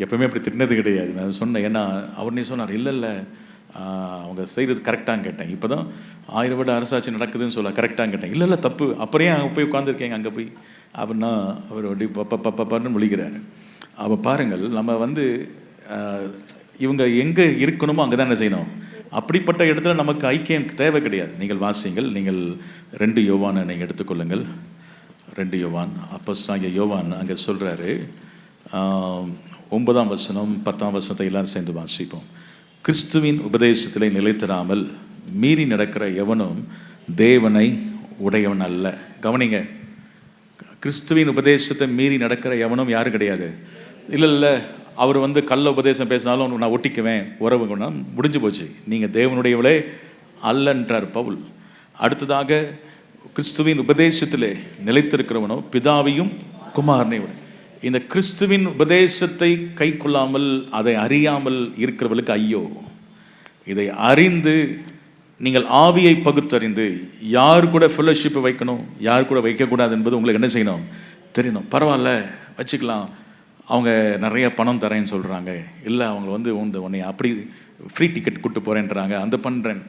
எப்போவுமே அப்படி திட்டினது கிடையாது. நான் சொன்னேன், ஏன்னா அவர் நீ சொன்னார், இல்லை அவங்க செய்கிறது கரெக்டாக கேட்டேன். இப்போ தான் 1000 வருட அரசாட்சி நடக்குதுன்னு சொல்ல கரெக்டாக கேட்டேன். இல்லை தப்பு, அப்புறம் அங்கே போய் உட்காந்துருக்கேங்க அங்கே போய் அப்படின்னா அவர் அப்படி பப்பான்னு முழிக்கிறாரு. அப்போ பாருங்கள், நம்ம இவங்க எங்கே இருக்கணுமோ அங்கே தான் என்ன செய்யணும். அப்படிப்பட்ட இடத்துல நமக்கு ஐக்கியம் தேவை கிடையாது. நீங்கள் வாசிங்கள், நீங்கள் 2 யோவானை நீங்கள் எடுத்துக்கொள்ளுங்கள். 2 யோவான், அப்போஸ்தலனாகிய யோவான் அங்கே சொல்கிறாரு, 9ஆம் வசனம் 10ஆம் வசனத்தை எல்லாரும் சேர்ந்து வாசிப்போம். கிறிஸ்துவின் உபதேசத்திலே நிலைத்திராமல் மீறி நடக்கிற எவனும் தேவனை உடையவன் அல்ல. கவனிங்க, கிறிஸ்துவின் உபதேசத்தை மீறி நடக்கிற எவனும் யாரும் கிடையாது. இல்லை அவர் கள்ள உபதேசம் பேசினாலும் நான் ஒட்டிக்குவேன், உறவு முடிஞ்சு போச்சு, நீங்கள் தேவனுடையவளே அல்லன்றார் பவுல். அடுத்ததாக கிறிஸ்துவின் உபதேசத்திலே நிலைத்திருக்கிறவனோ பிதாவையும் குமாரனையும். இந்த கிறிஸ்துவின் உபதேசத்தை கை கொள்ளாமல் அதை அறியாமல் இருக்கிறவர்களுக்கு ஐயோ. இதை அறிந்து நீங்கள் ஆவியை பகுத்தறிந்து யார் கூட ஃபெல்லோஷிப் வைக்கணும், யார் கூட வைக்கக்கூடாது என்பது உங்களுக்கு என்ன செய்யணும், தெரியணும். பரவாயில்ல வச்சுக்கலாம், அவங்க நிறைய பணம் தரேன்னு சொல்கிறாங்க, இல்லை அவங்க உன்னை அப்படி ஃப்ரீ டிக்கெட் கூப்பிட்டு போகிறேன்றாங்க, அந்த பண்ணுறேன்,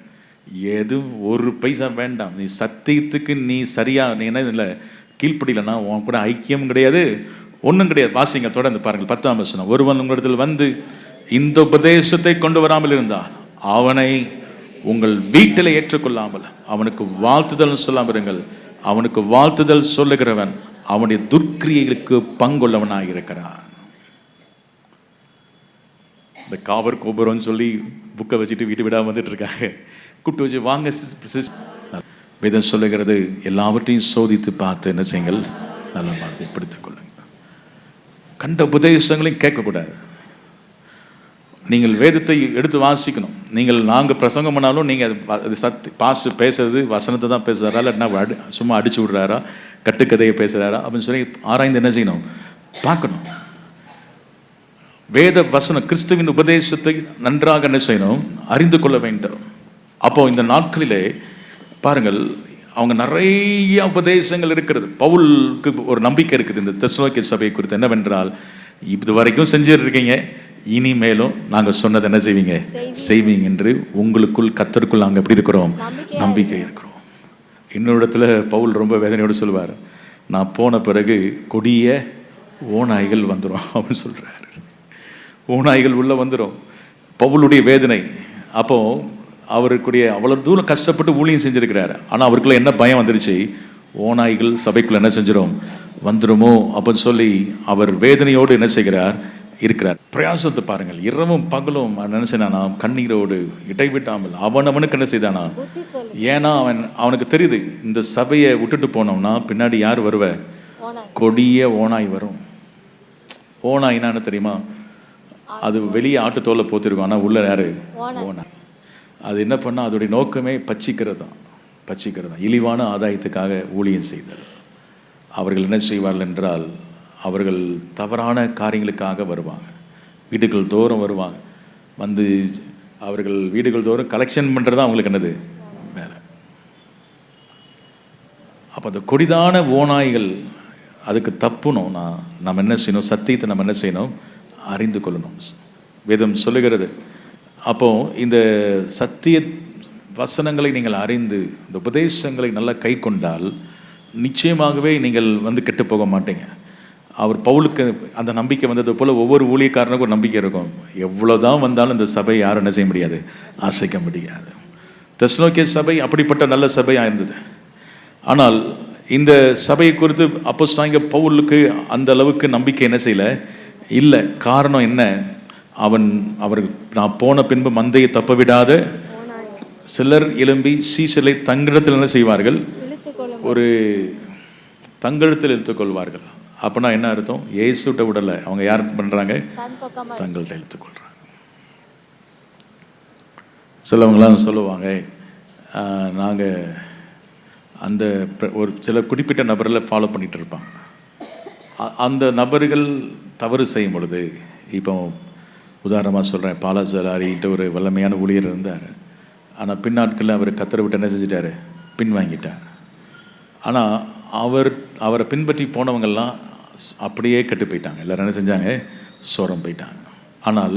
எது ஒரு பைசா வேண்டாம். நீ சத்தியத்துக்கு நீ சரியாக நீ என்ன இல்லை கீழ்ப்படியிலன்னா உன் கூட ஐக்கியம் கிடையாது, ஒன்றும் கிடையாது. வாசிங்க தொடர்ந்து பாருங்கள் 10ஆம் வசனம். ஒருவன் உங்களிடத்தில் வந்து இந்த உபதேசத்தை கொண்டு வராமல் இருந்தால் அவனை உங்கள் வீட்டில் ஏற்றுக்கொள்ளாமல் அவனுக்கு வாழ்த்துதல் சொல்லாமல் இருங்கள். அவனுக்கு வாழ்த்துதல் சொல்லுகிறவன் அவனுடைய துர்க்கிரியைகளுக்கு பங்குள்ளவனாக இருக்கிறான். இந்த காவர் கோபுரம்னு சொல்லி புக்கை வச்சுட்டு வீட்டு விடாமல் வந்துட்டு இருக்காங்க. கூப்பிட்டு வச்சு வாங்க வேதம் சொல்லுகிறது, எல்லாவற்றையும் சோதித்து பார்த்து என்ன செய்யுங்கள், நல்ல வார்த்தை பிடித்துக் கொள்ளுங்கள். கண்ட உபதேசங்களையும் கேட்கக்கூடாது. நீங்கள் வேதத்தை எடுத்து வாசிக்கணும். நாங்கள் பிரசங்கம் பண்ணாலும் நீங்கள் அது பாஸ்ட் பேசுறது வசனத்தை தான் பேசுகிறாரா, இல்லைன்னா சும்மா அடிச்சு விடுறாரா, கட்டுக்கதையை பேசுகிறாரா அப்படின்னு சொல்லி ஆராய்ந்து என்ன செய்யணும், பார்க்கணும். வேத வசனம் கிறிஸ்துவின் உபதேசத்தை நன்றாக என்ன செய்யணும், அறிந்து கொள்ள வேண்டும். அப்போ இந்த நாட்களிலே பாருங்கள், அவங்க நிறைய உபதேசங்கள் இருக்கிறது. பவுலுக்கு ஒரு நம்பிக்கை இருக்குது இந்த தெசலோனிக்கே சபையை குறித்து. என்னவென்றால், இது வரைக்கும் செஞ்சுட்டு இருக்கீங்க, இனிமேலும் நாங்கள் சொன்னதை என்ன செய்வீங்க என்று உங்களுக்குள் கர்த்தருக்குள் நாங்கள் எப்படி இருக்கிறோம், நம்பிக்கை இருக்கிறோம். இன்னொரு இடத்துல பவுல் ரொம்ப வேதனையோடு சொல்லுவார், நான் போன பிறகு கொடிய ஓநாய்கள் வந்துடும் அப்படின்னு சொல்கிறார். ஓநாய்கள் உள்ள வந்துடும், பவுலுடைய வேதனை. அப்போ அவருக்குடைய அவ்வளோ தூரம் கஷ்டப்பட்டு ஊழியம் செஞ்சிருக்கிறார். ஆனால் அவருக்குள்ள என்ன பயம் வந்துருச்சு, ஓநாய்கள் சபைக்குள்ள என்ன செஞ்சிடும், வந்துடுமோ அப்படின்னு சொல்லி அவர் வேதனையோடு என்ன செய்கிறார், இருக்கிறார். பிரயாசத்தை பாருங்கள், இரவும் பகலும் நினைச்சானா, கண்ணீரோடு இடைவிட்டாமல் அவனுக்கு என்ன செய்தானா, ஏன்னா அவனுக்கு தெரியுது இந்த சபையை விட்டுட்டு போனோம்னா பின்னாடி யார் வருவ, கொடிய ஓநாய் வரும். ஓநாய்னா என்ன தெரியுமா, அது வெளியே ஆட்டுத்தோலை போத்திருக்கும், ஆனால் உள்ள யாரு, ஓநாய். அது என்ன பண்ணால் அதோடைய நோக்கமே பச்சிக்கிறது தான், இழிவான ஆதாயத்துக்காக ஊழியம் செய்தல். அவர்கள் என்ன செய்வார்கள் என்றால், அவர்கள் தவறான காரியங்களுக்காக வருவாங்க, வீடுகள் தோறும் வருவாங்க, வந்து அவர்கள் வீடுகள் தோறும் கலெக்ஷன் பண்ணுறது தான் அவங்களுக்கு என்னது வேலை. அப்போ அந்த கொடிதான ஓநாய்கள் அதுக்கு தப்புனோம்னா நம்ம என்ன செய்யணும், சத்தியத்தை நம்ம என்ன செய்யணும், அறிந்து கொள்ளணும். வேதம் சொல்லுகிறது. அப்போ இந்த சத்திய வசனங்களை நீங்கள் அறிந்து இந்த உபதேசங்களை நல்லா கை கொண்டால் நிச்சயமாகவே நீங்கள் கெட்டு போக மாட்டீங்க. அவர் பவுலுக்கு அந்த நம்பிக்கை வந்தது போல் ஒவ்வொரு ஊழியக்காரனுக்கும் ஒரு நம்பிக்கை இருக்கும். எவ்வளோதான் வந்தாலும் இந்த சபை யாரும் என்ன செய்ய முடியாது, அசைக்க முடியாது. தெசலோனிக்கே சபை அப்படிப்பட்ட நல்ல சபையாக இருந்தது. ஆனால் இந்த சபையை குறித்து அப்போஸ்தலனாகிய பவுலுக்கு அந்த அளவுக்கு நம்பிக்கை என்ன செய்யலை, இல்லை. காரணம் என்ன, அவர் நான் போன பின்பு மந்தையை தப்ப விடாத சிலர் எழும்பி சீசலை தங்களிடத்தில் என்ன செய்வார்கள், ஒரு தங்களிடத்தில் இழுத்துக்கொள்வார்கள். அப்படின்னா என்ன அர்த்தம், இயேசுட்ட விடலை, அவங்க யார் பண்ணுறாங்க, தங்கள்கிட்ட இழுத்துக்கொள்கிறாங்க. சிலவங்களாம் சொல்லுவாங்க, நாங்கள் அந்த ஒரு சில குறிப்பிட்ட நபரில் ஃபாலோ பண்ணிகிட்டு இருப்பாங்க. அந்த நபர்கள் தவறு செய்யும் பொழுது, இப்போ உதாரணமாக சொல்கிறேன், பாலாசலாரின்ட்டு ஒரு வல்லமையான ஊழியர் இருந்தார். ஆனால் பின்னாட்களில் அவர் கத்தரை விட்டு என்ன செஞ்சிட்டார், பின்வாங்கிட்டார். ஆனால் அவரை பின்பற்றி போனவங்கள்லாம் அப்படியே கெட்டு போயிட்டாங்க. எல்லோரும் என்ன செஞ்சாங்க, சோரம் போயிட்டாங்க. ஆனால்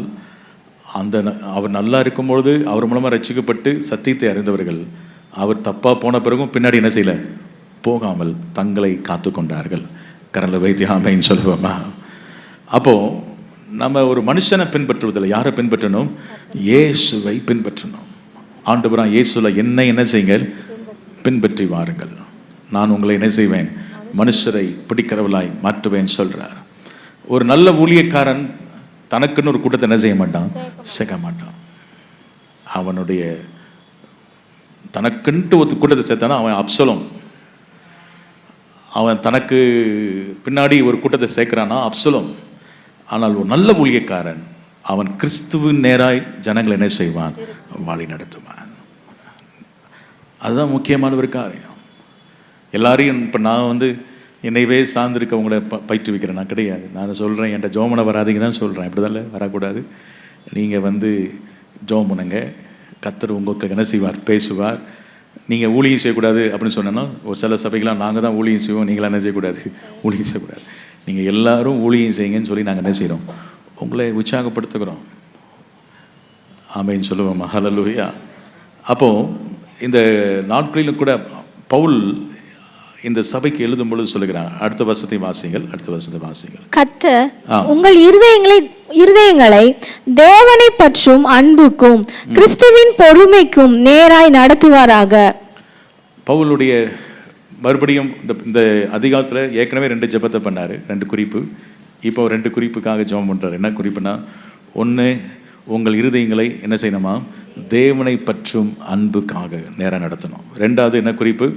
அவர் நல்லா இருக்கும்பொழுது அவர் மூலமாக ரட்சிக்கப்பட்டு சத்தியத்தை அறிந்தவர்கள், அவர் தப்பாக போன பிறகும் பின்னாடி என்ன செய்யலை, போகாமல் தங்களை காத்து கொண்டார்கள். கரலை வைத்தியாமைன்னு சொல்லுவோமா. அப்போது நம்ம ஒரு மனுஷனை பின்பற்றுவதில்லை, யாரை பின்பற்றணும், இயேசுவை பின்பற்றணும். ஆண்டவராக இயேசுல என்ன செய்யுங்க, பின்பற்றி வாருங்கள், நான் உங்களை என்ன செய்வேன், மனுஷரை பிடிக்கிறவளாய் மாற்றுவேன் சொல்றார். ஒரு நல்ல ஊழியக்காரன் தனக்குன்னு ஒரு கூட்டத்தை என்ன செய்ய மாட்டான், சேர்க்க மாட்டான். அவனுடைய தனக்குன்ட்டு ஒரு கூட்டத்தை சேர்த்தானா அவன் அப்சலோம். அவன் தனக்கு பின்னாடி ஒரு கூட்டத்தை சேர்க்கிறானா அப்சலோம். ஆனால் ஒரு நல்ல ஊழியக்காரன் அவன் கிறிஸ்துவின் நேராய் ஜனங்களை என்ன செய்வான், வழி நடத்துவான். அதுதான் முக்கியமான ஒரு காரியம். எல்லாரையும் இப்போ நான் வந்து என்னையவே சார்ந்திருக்கவங்கள பயிற்றுவிக்கிறேன் நான் கிடையாது. நான் சொல்கிறேன், என்கிட்ட ஜோமனை வராதிங்க தான் சொல்கிறேன். இப்படி தான் வரக்கூடாது. நீங்கள் வந்து ஜோம் பண்ணுங்க, கர்த்தர் உங்களுக்கு என்ன செய்வார், பேசுவார். நீங்கள் ஊழியம் செய்யக்கூடாது அப்படின்னு சொன்னோன்னா, ஒரு சில சபைகளாம் நாங்கள் தான் ஊழியம் செய்வோம், நீங்களாம் என்ன செய்யக்கூடாது, ஊழியம் செய்யக்கூடாது, நீங்கள் எல்லாரும் ஊழியம் செய்யுங்கன்னு சொல்லி நாங்கள் என்ன செய்கிறோம், உங்களை உற்சாகப்படுத்துகிறோம். ஆமென் சொல்லுவோம். ஹல்லேலூயா. அப்போது இந்த நாட்களிலும் கூட பவுல் இந்த சபைக்கு எழுதும் பொழுது சொல்லுகிறான். அடுத்த வருஷத்தை வாசிங்கள். கர்த்தர் உங்கள் இருதயங்களை தேவனை பற்றும் அன்புக்கும் கிறிஸ்துவின் பொறுமைக்கும் நேராய் நடத்துவாராக. பவுலுடைய மறுபடியும் இந்த அதிகாலத்தில் ஏற்கனவே 2 ஜெபத்தை பண்ணார், 2 குறிப்பு. இப்போ 2 குறிப்புக்காக ஜெபம் பண்ணுறாரு. என்ன குறிப்புனா, ஒன்று, உங்கள் இருதயங்களை என்ன செய்யணுமா, தேவனை பற்றும் அன்புக்காக நேராக நடத்தணும். 2வது என்ன குறிப்பு,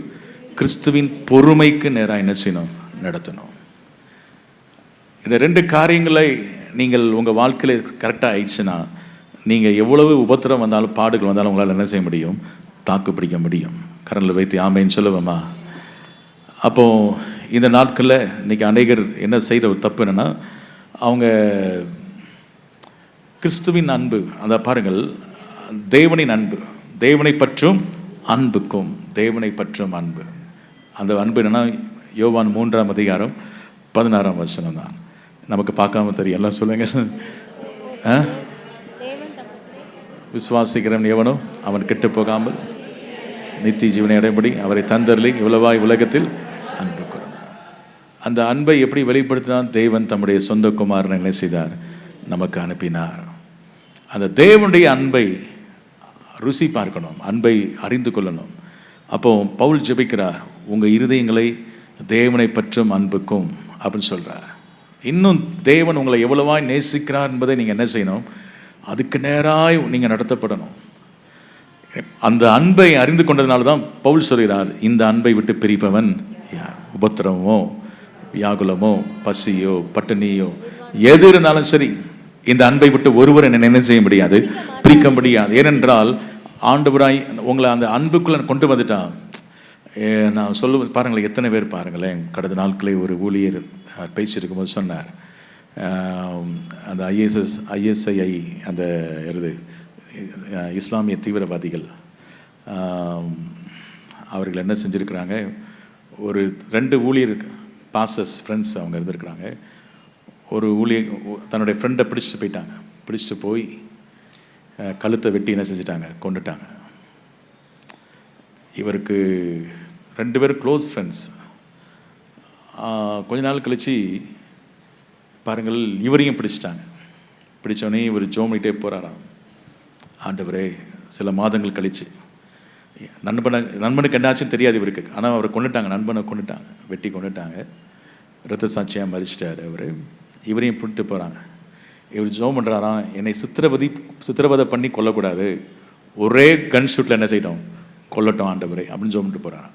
கிறிஸ்துவின் பொறுமைக்கு நேராக என்ன செய்யணும், நடத்தணும். இந்த 2 காரியங்களை நீங்கள் உங்கள் வாழ்க்கையில் கரெக்டாக ஆயிடுச்சுன்னா, நீங்கள் எவ்வளவு உபத்திரம் வந்தாலும் பாடுகள் வந்தாலும் உங்களால் என்ன செய்ய முடியும், தாக்கு பிடிக்க முடியும். கரண்டில் வைத்து ஆமைன்னு சொல்லுவோமா. அப்போது இந்த நாட்களில் இன்றைக்கி அநேகர் என்ன செய்கிற ஒரு தப்பு என்னென்னா, அவங்க கிறிஸ்துவின் அன்பு, அந்த பாருங்கள், தேவனின் அன்பு, தேவனை பற்றும் அன்புக்கும், தேவனை பற்றும் அன்பு. அந்த அன்பு என்னென்னா, யோவான் 3ஆம் அதிகாரம் 16ஆம் வசனம் தான். நமக்கு பார்க்காம தெரியும், எல்லாம் சொல்லுங்க. விசுவாசிக்கிறவன் எவனோ அவன் கெட்டு போகாமல் நித்திய ஜீவனை அடையும்படி அவரை தந்தருளி இவ்வளவாய் உலகத்தில் அன்பு கூர்ந்தார். அந்த அன்பை எப்படி வெளிப்படுத்தினான், தேவன் தம்முடைய சொந்த குமாரனை என்ன செய்தார், நமக்கு அனுப்பினார். அந்த தேவனுடைய அன்பை ருசி பார்க்கணும், அன்பை அறிந்து கொள்ளணும். அப்போ பவுல் ஜெபிக்கிறார், உங்கள் இருதயங்களை தேவனை பற்றும் அன்புக்கும் அப்படின்னு சொல்கிறார். இன்னும் தேவன் உங்களை எவ்வளவாய் நேசிக்கிறார் என்பதை நீங்கள் என்ன செய்யணும், அதுக்கு நேராய் நீங்கள் நடத்தப்படணும். அந்த அன்பை அறிந்து கொண்டதுனால தான் பவுல் சொல்கிறார், இந்த அன்பை விட்டு பிரிப்பவன் யார், உபத்திரமோ வியாகுலமோ பசியோ பட்டினியோ எது இருந்தாலும் சரி, இந்த அன்பை விட்டு ஒருவர் என்ன செய்ய முடியாது, பிரிக்க முடியாது. ஏனென்றால் ஆண்டவராய் உங்களை அந்த அன்புக்குள்ளே கொண்டு வந்துட்டான். நான் சொல்லுவது பாருங்களேன், எத்தனை பேர் பாருங்களேன், கடந்த நாட்களே ஒரு ஊழியர் பேசியிருக்கும் போது சொன்னார், அந்த ஐஎஸ்ஐ அந்த இஸ்லாமிய தீவிரவாதிகள் அவர்கள் என்ன செஞ்சுருக்கிறாங்க, ஒரு 2 ஊழியர் பாசஸ் ஃப்ரெண்ட்ஸ் அவங்க இருந்திருக்கிறாங்க. ஒரு ஊழியர் தன்னுடைய ஃப்ரெண்டை பிடிச்சிட்டு போய் கழுத்தை வெட்டி என்ன செஞ்சிட்டாங்க, கொண்டுட்டாங்க. இவருக்கு 2 பேர் க்ளோஸ் ஃப்ரெண்ட்ஸ். கொஞ்ச நாள் கழித்து பாருங்கள், இவரையும் பிடிச்சிட்டாங்க. பிடிச்சோடனே இவர் ஜோமிட்டே போகிறாராம், ஆண்டவரே, சில மாதங்கள் கழித்து நண்பனுக்கு என்னாச்சுன்னு தெரியாது இவருக்கு, ஆனால் அவரை கொண்டுட்டாங்க, நண்பனை கொண்டுட்டாங்க, வெட்டி கொண்டுட்டாங்க, இரத்த சாட்சியாக மறிச்சிட்டார் அவர். இவரையும் பிடிட்டு போகிறாங்க. இவர் ஜோம் பண்ணுறாராம், என்னை சித்திரவதை பண்ணி கொல்லக்கூடாது, ஒரே கன் ஷூட்டில் என்ன செய்யணும், கொல்லட்டும் ஆண்டவரே அப்படின்னு ஜோம் பண்ணிட்டு போகிறாங்க.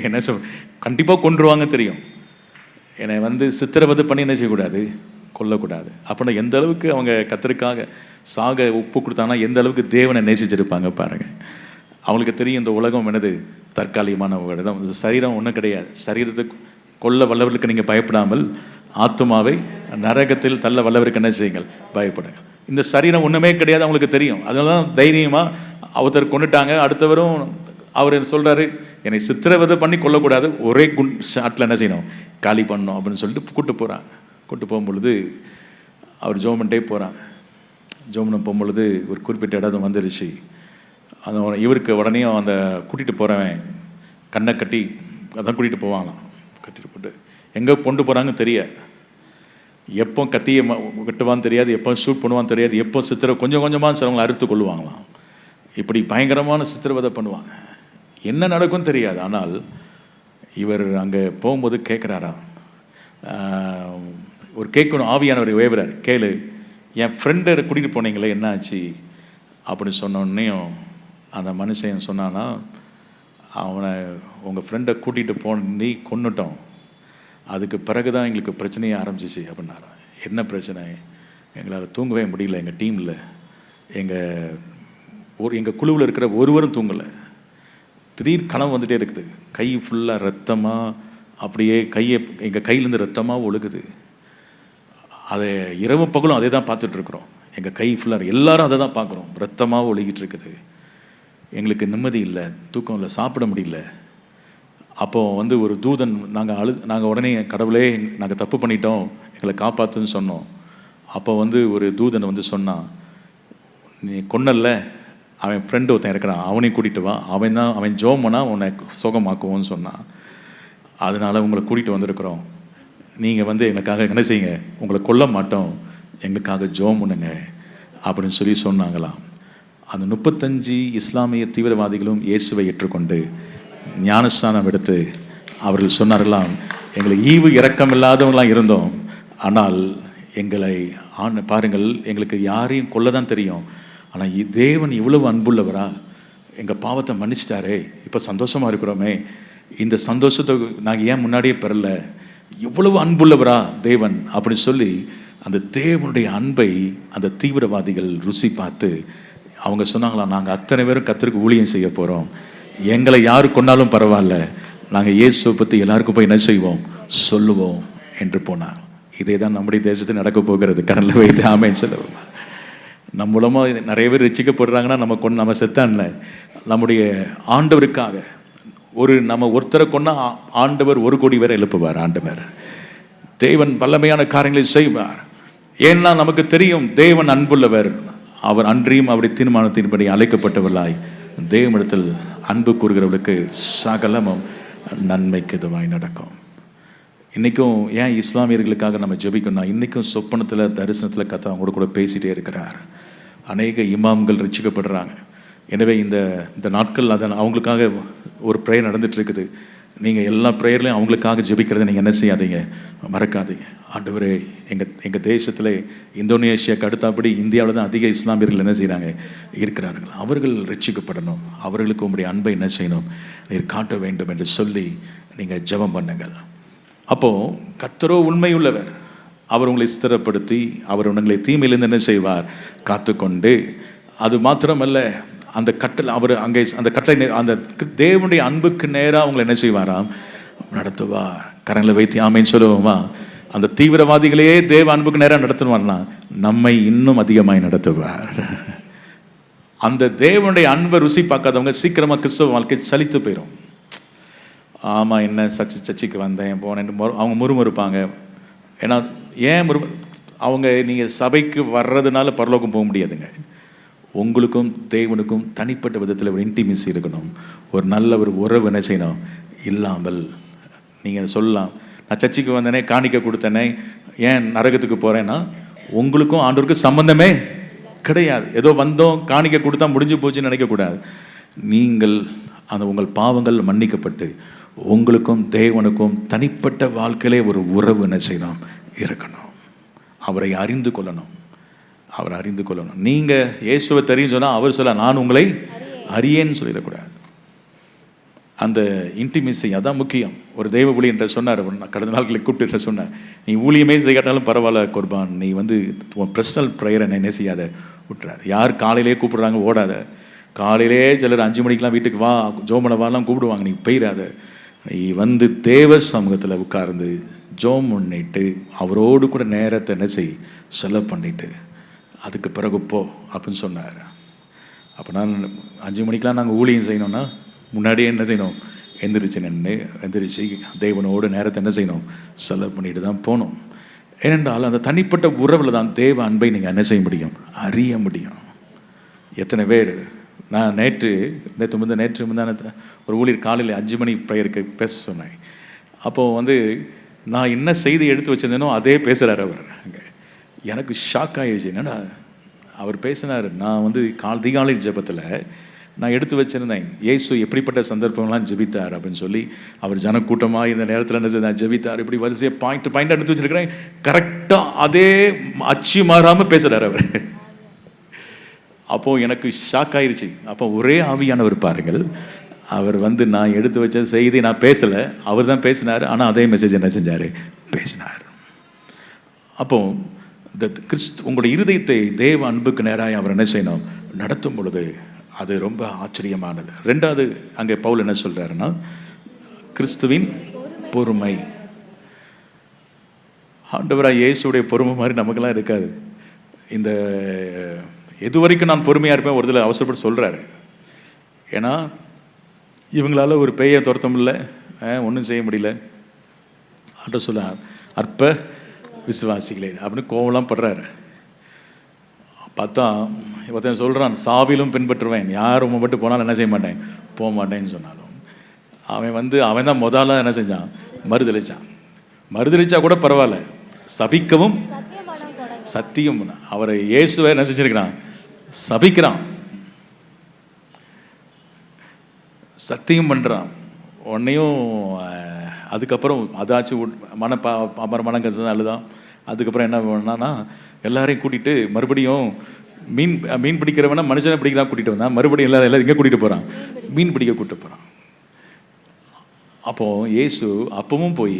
என்ன கண்டிப்பாக கொன்றுவாங்க தெரியும், என்னை வந்து சித்திரவதை பண்ணி என்ன செய்யக்கூடாது, கொல்லக்கூடாது. அப்படின்னா எந்த அளவுக்கு அவங்க கர்த்தருக்காக சாக ஒப்பு கொடுத்தாங்கன்னா எந்த அளவுக்கு தேவனை நேசிச்சிருப்பாங்க பாருங்கள். அவங்களுக்கு தெரியும் இந்த உலகம் என்னது, தற்காலிகமான இடம், இந்த சரீரம் ஒன்றும் கிடையாது. சரீரத்தை கொல்ல வல்லவர்களுக்கு நீங்கள் பயப்படாமல் ஆத்துமாவை நரகத்தில் தள்ள வல்லவருக்கு என்ன செய்யுங்கள், பயப்படுங்க. இந்த சரீரம் ஒன்றுமே கிடையாது அவங்களுக்கு தெரியும். அதனால தான் தைரியமாக ஒருத்தர் கொண்டுட்டாங்க. அடுத்தவரும் அவர் சொல்கிறாரு, என்னை சித்திரவதை பண்ணி கொல்லக்கூடாது, ஒரே ஷாட்டில் என்ன செய்யணும், காலி பண்ணணும் அப்படின்னு சொல்லிட்டு கூப்பிட்டு போகிறாங்க. கூப்பிட்டு போகும்பொழுது அவர் ஜோமன்ட்டே போகிறாங்க. ஜோமன் போகும்பொழுது ஒரு குறிப்பிட்ட இடம் வந்துருச்சு. அந்த இவருக்கு உடனே அந்த கூட்டிகிட்டு போகிறவன் கண்ணை கட்டி அதான் கூட்டிகிட்டு போவாங்களாம். கட்டிட்டு போட்டு எங்கே கொண்டு போகிறாங்கன்னு தெரியாது, எப்போ கத்தியை வெட்டுவான்னு தெரியாது, எப்போ ஷூட் பண்ணுவான்னு தெரியாது, எப்போ கொஞ்சம் கொஞ்சமாக சிலவங்களை அறுத்து கொள்ளுவாங்களாம். இப்படி பயங்கரமான சித்திரவதை பண்ணுவாங்க. என்ன நடக்கும்னு தெரியாது. ஆனால் இவர் அங்கே போகும்போது கேட்குறாரா, ஒரு கேட்கணும், ஆவியானவர் வேவுறார், கேளு, என் ஃப்ரெண்டை கூட்டிகிட்டு போனீங்களே என்ன ஆச்சு அப்படின்னு சொன்னோடனேயும் அந்த மனுஷன் சொன்னான்னா, அவனை உங்கள் ஃப்ரெண்டை கூட்டிகிட்டு போனி கொன்னுட்டோம், அதுக்கு பிறகு தான் எங்களுக்கு பிரச்சனையே ஆரம்பிச்சிச்சு அப்படின்னாரா. என்ன பிரச்சனை, எங்களால் தூங்கவே முடியல, எங்கள் டீமில் எங்கள் குழுவில் இருக்கிற ஒருவரும் தூங்கலை, திடீர் கனவு வந்துகிட்டே இருக்குது. கை ஃபுல்லாக ரத்தமாக, அப்படியே கையை எங்கள் கையிலேருந்து ரத்தமாக ஒழுகுது. அதை இரவு பகலும் அதே தான் பார்த்துட்ருக்குறோம். எங்கள் கை ஃபுல்லாக எல்லாரும் அதை தான் பார்க்குறோம், ரத்தமாக ஒழுகிட்டு இருக்குது. எங்களுக்கு நிம்மதி இல்லை, தூக்கம் இல்லை, சாப்பிட முடியல. அப்போது வந்து ஒரு தூதன், நாங்கள் உடனே கடவுளே நாங்கள் தப்பு பண்ணிட்டோம், எங்களை காப்பாற்றுன்னு சொன்னோம். அப்போ வந்து ஒரு தூதன் வந்து சொன்னான், நீ கொன்னல்ல, அவன் ஃப்ரெண்டு ஒருத்தன் இருக்கிறான், அவனையும் கூட்டிகிட்டு வா, அவன் ஜோமனா உன்னை சுகமாக்குவோன்னு சொன்னான். அதனால் உங்களை கூட்டிகிட்டு வந்திருக்கிறோம். நீங்கள் வந்து எங்களுக்காக என்ன செய்யுங்க, உங்களை கொல்ல மாட்டோம், எங்களுக்காக ஜோம் பண்ணுங்க அப்படின்னு சொல்லி சொன்னாங்களாம். அந்த 35 இஸ்லாமிய தீவிரவாதிகளும் இயேசுவை ஏற்றுக்கொண்டு ஞானஸ்நானம் எடுத்து அவர்கள் சொன்னார்களாம், எங்களுக்கு ஈவு இரக்கம் இல்லாதவங்களாம் இருந்தோம், ஆனால் எங்களை பாருங்கள், எங்களுக்கு யாரையும் கொல்ல தான் தெரியும், ஆனால் தேவன் இவ்வளவு அன்புள்ளவரா, எங்கள் பாவத்தை மன்னிச்சிட்டாரே, இப்போ சந்தோஷமாக இருக்கிறோமே, இந்த சந்தோஷத்தை நாங்கள் ஏன் முன்னாடியே பெறல, இவ்வளவு அன்புள்ளவரா தேவன் அப்படின்னு சொல்லி அந்த தேவனுடைய அன்பை அந்த தீவிரவாதிகள் ருசி பார்த்து அவங்க சொன்னாங்களாம், நாங்கள் அத்தனை பேரும் கர்த்தருக்கு ஊழியம் செய்ய போகிறோம், எங்களை யாரு கொண்டாலும் பரவாயில்ல, நாங்கள் இயேசுவை பற்றி எல்லாருக்கும் போய் என்ன செய்வோம், சொல்லுவோம் என்று போனாங்க. இதே தான் நம்முடைய தேசத்தில் நடக்க போகிறது. கண்ணில் வைத்து ஆமென் சொல்லுவோம். நம்ம மூலமாக நிறைய பேர் ரட்சிக்கப்படுறாங்கன்னா நம்ம செத்தான்ல, நம்முடைய ஆண்டவருக்காக நம்ம ஒருத்தரை கொண்டா ஆண்டவர் 1 கோடி பேரை எழுப்புவார். ஆண்டவர் தேவன் வல்லமையான காரியங்களை செய்வார். ஏன்னா நமக்கு தெரியும் தேவன் அன்புள்ளவர், அவர் அன்றியும் அவருடைய தீர்மானத்தின்படி அழைக்கப்பட்டவர்களாய் தேவனிடத்தில் அன்பு கூறுகிறவர்களுக்கு சகலமும் நன்மைக்கு இதுவாய் நடக்கும். இன்றைக்கும் ஏன் இஸ்லாமியர்களுக்காக நம்ம ஜெபிக்கணும்னா, இன்றைக்கும் சொப்பனத்தில் தரிசனத்தில் கர்த்தர் அவங்க கூட பேசிகிட்டே இருக்கிறார். அநேக இமாம்கள் ரட்சிக்கப்படுறாங்க. எனவே இந்த நாட்கள் அதன் அவங்களுக்காக ஒரு ப்ரேயர் நடந்துட்டு இருக்குது. நீங்கள் எல்லா ப்ரேயர்லையும் அவங்களுக்காக ஜெபிக்கிறத நீங்கள் என்ன செய்யாதீங்க, மறக்காதீங்க. ஆண்டவரே, எங்கள் தேசத்தில் இந்தோனேஷியாவுக்கு அடுத்தபடி இந்தியாவில் தான் அதிக இஸ்லாமியர்கள் என்ன செய்கிறாங்க, இருக்கிறார்கள். அவர்கள் ரட்சிக்கப்படணும், அவர்களுக்கு உங்களுடைய அன்பை என்ன செய்யணும், நீர் காட்ட வேண்டும் என்று சொல்லி நீங்கள் ஜெபம் பண்ணுங்கள். அப்போது கர்த்தரோ உண்மையுள்ளவர், அவர் உங்களை ஸ்திரப்படுத்தி அவர் உங்களை தீமையிலிருந்து என்ன செய்வார், காத்துக்கொண்டு. அது மாத்திரமல்ல, அந்த கட்டளை அவர் அங்கே அந்த கட்டளை அந்த தேவனுடைய அன்புக்கு நேராக அவங்களை என்ன செய்வாராம், நடத்துவார். கரங்களை வைத்து ஆமென் சொல்லுவோமா? அந்த தீவிரவாதிகளையே தேவ அன்புக்கு நேராக நடத்துவார்னா நம்மை இன்னும் அதிகமாய் நடத்துவார். அந்த தேவனுடைய அன்பை ருசி பார்க்காதவங்க சீக்கிரமாக கிறிஸ்தவ வாழ்க்கை சலித்து போயிடும். ஆமாம், என்ன சர்ச்சுக்கு வந்தேன் போனேன் அவங்க முறுமுறுப்பாங்க. ஏன்னா ஏன் அவங்க நீங்கள் சபைக்கு வர்றதுனால பரலோகம் போக முடியாதுங்க. உங்களுக்கும் தேவனுக்கும் தனிப்பட்ட விதத்தில் ஒரு இன்டிமேசி இருக்கணும், ஒரு நல்ல ஒரு உறவு என்ன செய்யணும். இல்லாமல் நீங்கள் சொல்லலாம், நான் சர்ச்சுக்கு வந்தேனே, காணிக்க கொடுத்தேனே, ஏன் நரகத்துக்கு போகிறேன்னா உங்களுக்கும் ஆண்டவருக்கும் சம்பந்தமே கிடையாது. ஏதோ வந்தோம் காணிக்க கொடுத்தா முடிஞ்சு போச்சுன்னு நினைக்கக்கூடாது. நீங்கள் உங்கள் பாவங்கள் மன்னிக்கப்பட்டு உங்களுக்கும் தேவனுக்கும் தனிப்பட்ட வாழ்க்கையிலே ஒரு உறவு என்ன செய்யணும், இருக்கணும். அவரை அறிந்து கொள்ளணும், அவரை அறிந்து கொள்ளணும். நீங்கள் இயேசுவை தெரியும் சொன்னால் அவர் சொல்ல நான் உங்களை அறியேன்னு சொல்லிடக்கூடாது. அந்த இன்டிமேசி அதான் முக்கியம். ஒரு தெய்வ ஊழி என்ற சொன்னார், கடந்த நாட்களை கூப்பிட்டு சொன்னார், நீ ஊழியமே செய்யாட்டாலும் பரவாயில்ல குர்பான், நீ வந்து உன் பர்சனல் ப்ரேயரை என்ன செய்யாத, விட்டுறாது. யார் காலையிலே கூப்பிடுறாங்க ஓடாத. காலையிலே சிலர் 5 மணிக்கெலாம் வீட்டுக்கு வா ஜோமனை வாலாம் கூப்பிடுவாங்க, நீ போயிடாத. நீ வந்து தேவ சமூகத்தில் உட்கார்ந்து ஜோம் பண்ணிட்டு அவரோடு கூட நேரத்தை என்ன செய், செலவு பண்ணிட்டு அதுக்கு பிறகு போ அப்படின்னு சொன்னார். அப்போ நான் 5 மணிக்கெலாம் நாங்கள் ஊழியம் செய்யணும்னா முன்னாடியே என்ன செய்யணும், எந்திரிச்சு தேவனோடு நேரத்தை என்ன செய்யணும், செலவு பண்ணிட்டு தான் போகணும். ஏனென்றால் அந்த தனிப்பட்ட உறவில் தான் தேவ அன்பை நீங்கள் என்ன செய்ய முடியும், அறிய முடியும். எத்தனை பேர் நான் நேற்று முந்தான ஒரு ஊழியர் காலையில் 5 மணி ப்ரேயருக்கு பேச சொன்னேன். அப்போது வந்து நான் என்ன செய்தி எடுத்து வச்சிருந்தேனோ அதே பேசுகிறார் அவர். அங்கே எனக்கு ஷாக் ஆகிடுச்சு. என்னடா அவர் பேசினார், நான் வந்து அதிகாலை ஜெபத்தில் நான் எடுத்து வச்சுருந்தேன் இயேசு எப்படிப்பட்ட சந்தர்ப்பங்கள்லாம் ஜெபித்தார் அப்படின்னு சொல்லி. அவர் ஜனக்கூட்டமாக இந்த நேரத்தில் என்ன செய்தார், ஜெபித்தார், இப்படி வரிசையாக பாயிண்ட் எடுத்து வச்சுருக்கிறேன். கரெக்டாக அதே அச்சு மாறாமல் பேசுகிறார் அவர். அப்போது எனக்கு ஷாக் ஆயிடுச்சு. அப்போ ஒரே ஆவியானவர் பாருங்கள், அவர் வந்து நான் எடுத்து வச்ச செய்தி நான் பேசலை, அவர் தான் பேசினார். ஆனால் அதே மெசேஜ் என்ன செஞ்சார், பேசினார். அப்போது உங்களுடைய இருதயத்தை தேவ அன்புக்கு நேராக அவர் என்ன செய்யணும், நடத்தும் பொழுது அது ரொம்ப ஆச்சரியமானது. ரெண்டாவது அங்கே பவுல் என்ன சொல்கிறாருன்னா, கிறிஸ்துவின் பொறுமை. ஆண்டவராக இயேசுடைய பொறுமை மாதிரி நமக்கெல்லாம் இருக்காது. இந்த எது வரைக்கும் நான் பொறுமையாக இருப்பேன் ஒரு இதில் அவசரப்பட்டு சொல்கிறாரு. ஏன்னா இவங்களால ஒரு பேயை துரத்த முடியல, ஒன்றும் செய்ய முடியல. ஆண்டவர் சொல்ல அற்ப விசுவாசிகளே அப்படின்னு கோவலாம் படுறாரு. பார்த்தா ஒருத்தன் சொல்கிறான், சாவிலும் பின்பற்றுவேன், யார் உண்மை மட்டும் போனாலும் என்ன செய்ய மாட்டேன், போக மாட்டேன்னு சொன்னாலும் அவன் தான் முதல்ல என்ன செஞ்சான், மறுதளிச்சான். மறுதளிச்சா கூட பரவாயில்ல, சபிக்கவும் சத்தியம். அவரை இயேசுவை என்ன செஞ்சிருக்கிறான், சபிக்கிறான், சத்தியம் பண்ணுறான். உன்னையும் அதுக்கப்புறம் அதாச்சும் மனம் கசதான் அழுதான். அதுக்கப்புறம் என்ன பண்ணான்னா, எல்லாரையும் கூட்டிகிட்டு மறுபடியும் மீன் பிடிக்கிறவனா மனுஷனை பிடிக்கலாம் கூட்டிகிட்டு வந்தான். மறுபடியும் எல்லாரும் இங்கே கூட்டிகிட்டு போகிறான், மீன் பிடிக்க கூப்பிட்டு போகிறான். அப்போது இயேசு அப்பவும் போய்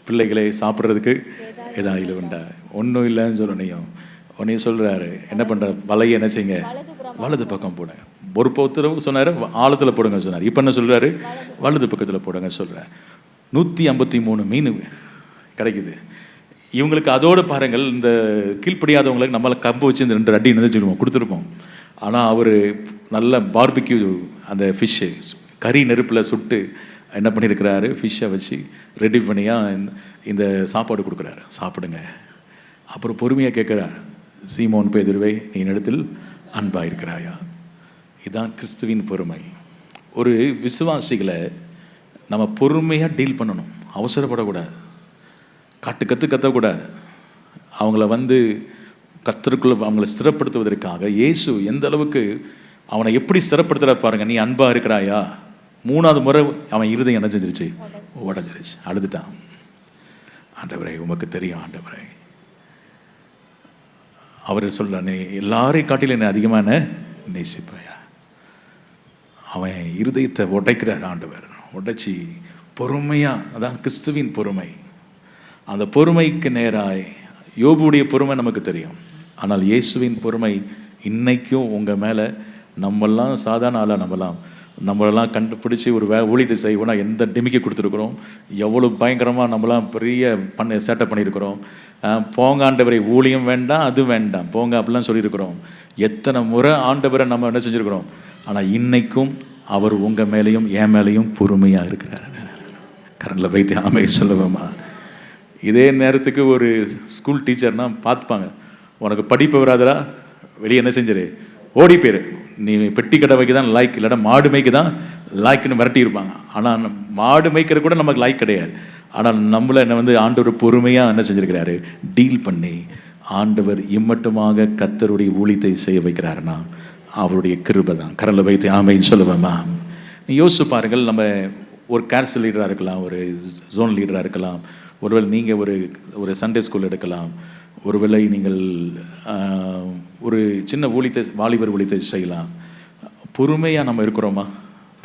பிள்ளைகளை சாப்பிட்றதுக்கு ஏதாவது உண்டா, ஒன்றும் இல்லைன்னு உன்னையும் சொல்கிறாரு. என்ன பண்ணுற, வலையை என்ன செய்யுங்க, வலது பக்கம் போடுங்க. ஒரு பொறுத்தரவு சொன்னார், ஆழத்தில் போடுங்க சொன்னார். இப்போ என்ன சொல்கிறாரு, வலது பக்கத்தில் போடுங்க சொல்கிறார். 153 மீன் கிடைக்குது இவங்களுக்கு. அதோடு பாருங்கள், இந்த கீழ்ப்படியாதவங்களுக்கு நம்மளை கம்பு வச்சு இந்த 2 அடி நினைச்சிருவோம், கொடுத்துருப்போம். ஆனால் அவர் நல்ல பார்பிக்யூ, அந்த ஃபிஷ்ஷு கறி நெருப்பில் சுட்டு என்ன பண்ணியிருக்கிறாரு, ஃபிஷ்ஷை வச்சு ரெடி பண்ணியாக இந்த சாப்பாடு கொடுக்குறாரு, சாப்பிடுங்க. அப்புறம் பொறுமையாக கேட்குறார், சீமோன் பேதுருவே, நீ என்னிடத்தில் அன்பாக இருக்கிறாயா? இதுதான் கிறிஸ்துவின் பொறுமை. ஒரு விசுவாசிகளை நம்ம பொறுமையாக டீல் பண்ணணும், அவசரப்படக்கூடாது, கத்தக்கூடாது. அவங்கள கர்த்தருக்குள்ள அவங்கள ஸ்திரப்படுத்துவதற்காக இயேசு எந்த அளவுக்கு அவனை எப்படி ஸ்திரப்படுத்துகிறார் பாருங்க. நீ அன்பாக இருக்கிறாயா? 3வது முறை அவன் இருதயம் என்ன செஞ்சிருச்சு, உடஞ்சிருச்சு, அழுதுட்டான். ஆண்டவரே உமக்கு தெரியும் ஆண்டவரே. அவர் சொல்ற, நீ எல்லாரையும் காட்டிலும் என்னை அதிகமான நேசிப்பாயா? அவன் இருதயத்தை உடைக்கிறார் ஆண்டவர். உடைச்சி பொறுமையாக, அதான் கிறிஸ்துவின் பொறுமை. அந்த பொறுமைக்கு நேராய் யோபுடைய பொறுமை நமக்கு தெரியும். ஆனால் இயேசுவின் பொறுமை இன்னைக்கும் உங்கள் மேலே. நம்மெல்லாம் சாதாரண ஆளாக நம்மளெல்லாம் கண்டுபிடிச்சி ஒரு ஊழியத்தை செய்வோம்னா எந்த டிமிக்கி கொடுத்துருக்குறோம், எவ்வளோ பயங்கரமாக நம்மளாம் பெரிய சேட்டை பண்ணியிருக்கிறோம். போங்க ஆண்டவரை, ஊழியம் வேண்டாம், அது வேண்டாம், போங்க அப்படிலாம் சொல்லியிருக்கிறோம். எத்தனை முறை ஆண்டவரை நம்ம என்ன செஞ்சுருக்கிறோம். ஆனால் இன்னைக்கும் அவர் உங்கள் மேலேயும் என் மேலேயும் பொறுமையாக இருக்கிறார். கரண்டில் வைத்து ஆமை சொல்லுவேம்மா. இதே நேரத்துக்கு ஒரு ஸ்கூல் டீச்சர்னால் பார்த்துப்பாங்க, உனக்கு படிப்பு வராதரா, வெளியே என்ன செஞ்சிரு, ஓடி போயிரு, நீ பெட்டி கடை வைக்க தான் லாய்க்கு, இல்லைனா மாடு மேய்க்கு தான் லாய்க்குன்னு மிரட்டி இருப்பாங்க. ஆனால் மாடு மேய்க்கிற கூட நமக்கு லாய்க் கிடையாது. ஆனால் நம்மளை ஆண்டவர் பொறுமையாக என்ன செஞ்சுருக்கிறாரு, டீல் பண்ணி ஆண்டவர் இம்மட்டுமாக கர்த்தருடைய ஊழியத்தை செய்ய வைக்கிறாருன்னா அவருடைய கிருபை தான். கரண்டில் வைத்து ஆமைன்னு சொல்லுவேம்மா. நீ யோசிச்சு பாருங்கள், நம்ம ஒரு கேர்ஸ் லீடராக இருக்கலாம், ஒரு ஜோன் லீடராக இருக்கலாம், ஒருவேளை நீங்கள் ஒரு சண்டே ஸ்கூல் எடுக்கலாம், ஒருவேளை நீங்கள் ஒரு சின்ன வாலிபர் ஊழியத்தை செய்யலாம். பொறுமையாக நம்ம இருக்கிறோமா,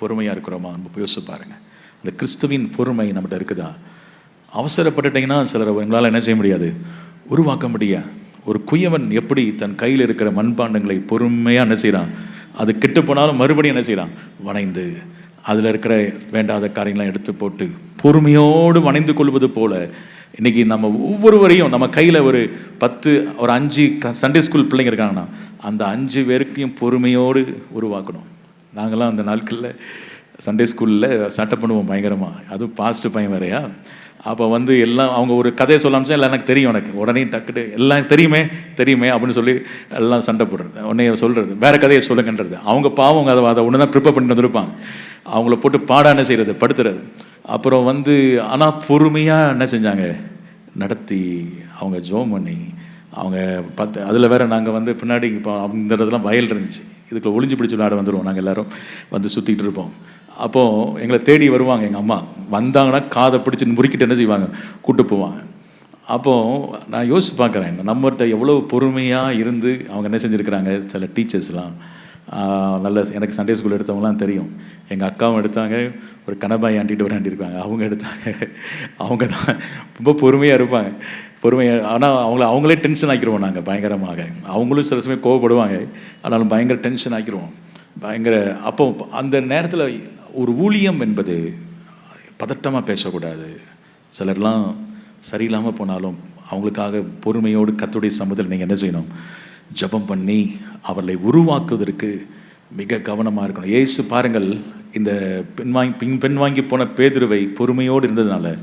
பொறுமையாக இருக்கிறோமா? நம்ம யோசிச்சு பாருங்கள். இந்த கிறிஸ்துவின் பொறுமை நம்மகிட்ட இருக்குதா? அவசரப்பட்டுட்டிங்கன்னா சிலரை உங்களால் என்ன செய்ய முடியாது, உருவாக்க முடியாது. ஒரு குயவன் எப்படி தன் கையில் இருக்கிற மண்பாண்டங்களை பொறுமையாக என்ன செய்கிறான், அது கெட்டு போனாலும் மறுபடியும் என்ன செய்கிறான், வணைந்து அதில் இருக்கிற வேண்டாத காரியங்களாம் எடுத்து போட்டு பொறுமையோடு வணைந்து கொள்வது போல இன்றைக்கி நம்ம ஒவ்வொருவரையும் நம்ம கையில் ஒரு 5 சண்டே ஸ்கூல் பிள்ளைங்க இருக்காங்கன்னா அந்த 5 பேருக்கையும் பொறுமையோடு உருவாக்கணும். நாங்களாம் அந்த நாட்களில் சண்டே ஸ்கூலில் சட்டை பண்ணுவோம் பயங்கரமாக. அதுவும் பாஸ்ட்டு பையன் வேறையா. அப்போ எல்லாம் அவங்க ஒரு கதையை சொல்லாமல் எல்லாம் எனக்கு தெரியும், எனக்கு உடனே டக்குட்டு எல்லாம் தெரியுமே அப்படின்னு சொல்லி எல்லாம் சண்டை போடுறது, உடனே சொல்கிறது வேறு கதையை சொல்லுங்கன்றது. அவங்க பாவம் அதை ஒன்று தான் ப்ரிப்பேர் பண்ணி வந்துருப்பாங்க. அவங்கள போட்டு பாடான செய்கிறது, படுத்துறது. அப்புறம் ஆனால் பொறுமையாக என்ன செஞ்சாங்க, நடத்தி அவங்க ஜோம் பண்ணி அவங்க அதில் வேறு நாங்கள் பின்னாடி இப்போ அந்த இடத்துலாம் வயல் இருந்துச்சு, இதுக்குள்ள ஒளிஞ்சு பிடிச்சி விளையாட வந்துடுவோம். நாங்கள் எல்லோரும் சுற்றிக்கிட்டு இருப்போம். அப்போது எங்களை தேடி வருவாங்க எங்கள் அம்மா. வந்தாங்கன்னா காதை பிடிச்சி முறுக்கிட்டு என்ன செய்வாங்க, கூப்பிட்டு போவாங்க. அப்போது நான் யோசிச்சு பார்க்குறேன், நம்மகிட்ட எவ்வளோ பொறுமையாக இருந்து அவங்க என்ன செஞ்சுருக்கிறாங்க. சில டீச்சர்ஸ்லாம் நல்ல, எனக்கு சண்டே ஸ்கூல் எடுத்தவங்களாம் தெரியும். எங்கள் அக்காவும் எடுத்தாங்க, ஒரு கணபாய் ஆண்டிட்டு ஒரு ஆண்டி இருப்பாங்க, அவங்க எடுத்தாங்க. அவங்க தான் ரொம்ப பொறுமையாக இருப்பாங்க, பொறுமையாக. ஆனால் அவங்களே டென்ஷன் ஆக்கிடுவோம் நாங்கள் பயங்கரமாக. அவங்களும் சில சமயம் கோவப்படுவாங்க, ஆனாலும் பயங்கர டென்ஷன் ஆக்கிடுவோம். பயங்கர. அப்போ அந்த நேரத்தில் ஒரு ஊழியம் என்பது பதட்டமாக பேசக்கூடாது. சிலர்லாம் சரியில்லாமல் போனாலும் அவங்களுக்காக பொறுமையோடு கர்த்தருடைய சமூகத்தில் நீங்கள் என்ன செய்யணும்? ஜெபம் பண்ணி அவர்களை உருவாக்குவதற்கு மிக கவனமாக இருக்கணும். இயேசு பாருங்கள், இந்த பெண் வாங்கி போன பேதுருவை பொறுமையோடு இருந்ததுனால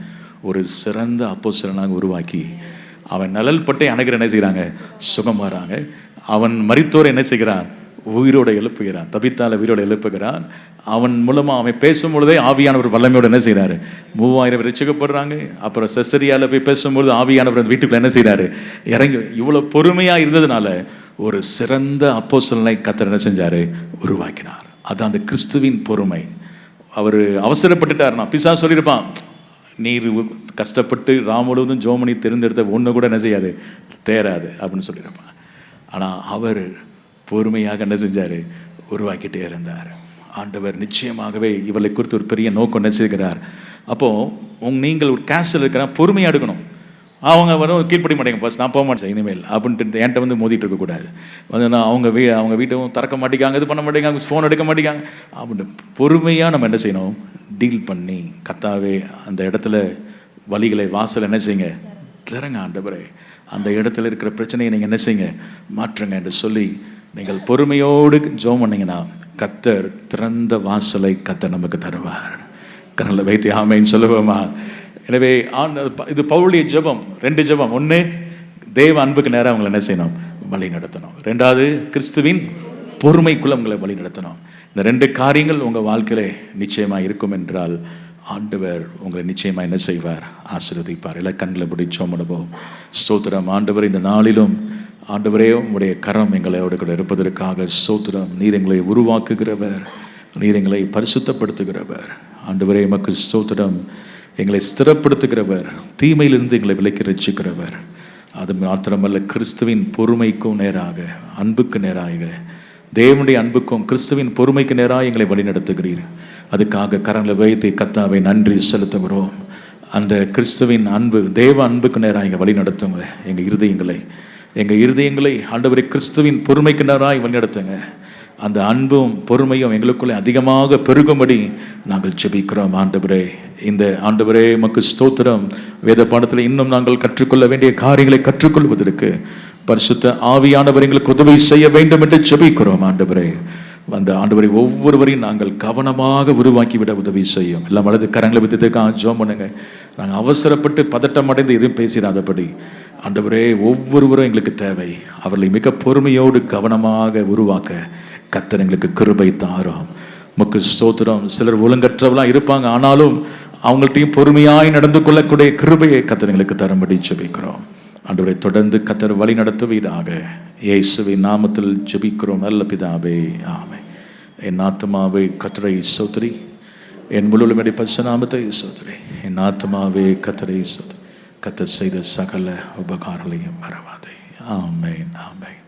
ஒரு சிறந்த அப்போஸ்தலனாக உருவாக்கி அவன் நலல் பட்டை அணைகிற என்ன செய்கிறாங்க? சுகம் வராங்க. அவன் மரித்தோரை என்ன செய்கிறான்? உயிரோடு எழுப்புகிறான். தபித்தால உயிரோடு எழுப்புகிறான். அவன் மூலமாக அவன் பேசும் பொழுதே ஆவியானவர் வல்லமையோடு என்ன செய்கிறாரு? 3000 ரட்சிக்கப்படுறாங்க. அப்புறம் செசரியாவில் போய் பேசும்பொழுது ஆவியானவர் வீட்டுக்குள்ள என்ன செய்கிறாரு? இறங்கி. இவ்வளோ பொறுமையாக இருந்ததுனால ஒரு சிறந்த அப்போஸ்தலனை கர்த்தர் என்ன செஞ்சார்? உருவாக்கினார். அது அந்த கிறிஸ்துவின் பொறுமை. அவர் அவசரப்பட்டுட்டார்னா பிசாசு சொல்லியிருப்பான், நீர் கஷ்டப்பட்டு முழுவதும் ஜோமனி தெரிந்தெடுத்த ஒன்று கூட என்ன செய்யாது, தேராது அப்படின்னு சொல்லியிருப்பான். ஆனால் அவர் பொறுமையாக என்ன செஞ்சார்? உருவாக்கிட்டே இருந்தார். ஆண்டவர் நிச்சயமாகவே இவளை குறித்து ஒரு பெரிய நோக்கம் என்ன செய்கிறார்? அப்போது நீங்கள் ஒரு கேஸில் இருக்கிற பொறுமையாக எடுக்கணும். அவங்க வரும் கீழ்ப்படி மாட்டேங்க, ஃபஸ்ட் நான் போக மாட்டேன் இனிமேல் அப்படின்ட்டு என்கிட்ட வந்து மோதிட்டு இருக்கக்கூடாது. வந்து நான் அவங்க வீட்டும் திறக்க மாட்டேங்காங்க, இது பண்ண மாட்டேங்காங்க, ஃபோன் எடுக்க மாட்டேங்காங்க அப்படின்ட்டு பொறுமையாக நம்ம என்ன செய்யணும்? டீல் பண்ணி கர்த்தாவே அந்த இடத்துல வழிகளை வாசல் என்ன செய்யுங்க? திறங்க ஆண்டவரே. அந்த இடத்துல இருக்கிற பிரச்சனையை நீங்கள் என்ன செய்யுங்க? மாற்றுங்க என்று சொல்லி நீங்கள் பொறுமையோடு ஜெபம் பண்ணீங்கன்னா கர்த்தர் திறந்த வாசலை கர்த்தர் நமக்கு தருவார். கரங்களை வைத்து ஆமைன்னு சொல்லுவோமா? எனவே இது பவுலுடைய ஜெபம். 2 ஜெபம். 1, தேவ அன்புக்கு நேரம் அவங்களை என்ன செய்யணும்? வழி நடத்தணும். 2வது, கிறிஸ்துவின் பொறுமைக்குள்ள உங்களை வழி நடத்தணும். இந்த 2 காரியங்கள் உங்கள் வாழ்க்கையிலே நிச்சயமாக இருக்கும் என்றால் ஆண்டவர் உங்களை நிச்சயமாக என்ன செய்வார்? ஆசீர்வதிப்பார். எல்லாம் கண்களை பிடிச்சோம் அனுபவம். ஸ்தோத்திரம் ஆண்டவர். இந்த நாளிலும் ஆண்டவரே உங்களுடைய கரம் எங்களோடு கூட இருப்பதற்காக ஸ்தோத்திரம். நீர் எங்களை உருவாக்குகிறவர், நீர் எங்களை பரிசுத்தப்படுத்துகிறவர். ஆண்டவரே எமக்கு ஸ்தோத்திரம். எங்களை ஸ்திரப்படுத்துகிறவர், தீமையிலிருந்து எங்களை விலக்கி ரட்சிக்கிறவர். அது மாத்திரமல்ல, கிறிஸ்துவின் பொறுமைக்கும் நேராக, அன்புக்கு நேராக, தேவனுடைய அன்புக்கும் கிறிஸ்துவின் பொறுமைக்கு நேராக எங்களை வழிநடத்துகிறீர். அதுக்காக கரங்களை வைத்து கர்த்தாவை நன்றி செலுத்துகிறோம். அந்த கிறிஸ்துவின் அன்பு, தேவ அன்புக்கு நேராக எங்கள் வழி நடத்துங்க. எங்கள் இருதயங்களை ஆண்டவரை கிறிஸ்துவின் பொறுமைக்கு நேராக வழி நடத்துங்க. அந்த அன்பும் பொறுமையும் எங்களுக்குள்ளே அதிகமாக பெருகும்படி நாங்கள் ஜெபிக்கிறோம் ஆண்டவரே. இந்த ஆண்டவரே உமக்கு ஸ்தோத்திரம். வேத பாடத்தில் இன்னும் நாங்கள் கற்றுக்கொள்ள வேண்டிய காரியங்களை கற்றுக்கொள்வதற்கு பரிசுத்த ஆவியானவர் எங்களுக்கு உதவி செய்ய வேண்டும் என்று ஜெபிக்கிறோம் ஆண்டவரே. அந்த ஆண்டவரை ஒவ்வொருவரையும் நாங்கள் கவனமாக உருவாக்கிவிட உதவி செய்யும். எல்லாம் வலது கரங்களை வித்துக்காக ஜெபம் பண்ணுங்க. நாங்கள் அவசரப்பட்டு பதட்டம் அடைந்து எதுவும் பேசிடாதபடி ஆண்டவரே ஒவ்வொருவரும் எங்களுக்கு தேவை. அவர்களை மிக பொறுமையோடு கவனமாக உருவாக்க கர்த்தர் எங்களுக்கு கிருபை தாரும். உமக்கு ஸ்தோத்திரம். சிலர் ஒழுங்கற்றவெல்லாம் இருப்பாங்க, ஆனாலும் அவங்கள்ட்டையும் பொறுமையாய் நடந்து கொள்ளக்கூடிய கிருபையை கர்த்தர் எங்களுக்கு தரும்படி ஜெபிக்கிறோம். ஆண்டவரை தொடர்ந்து கர்த்தர் வழி நடத்துவீராக. இயேசுவின் நாமத்தில் ஜெபிக்கிறோம் நல்ல பிதாவே, ஆமென். என் ஆத்துமாவே கர்த்தரை ஸ்தோத்திரி, என் முழுவதும் பரிசுத்த நாமத்தை ஸ்தோத்திரி. என் ஆத்துமாவே கர்த்தரை ஸ்தோத்திரி, கர்த்தர் செய்த சகல உபகாரங்களையும் மறவாதே. ஆமென், ஆமென்.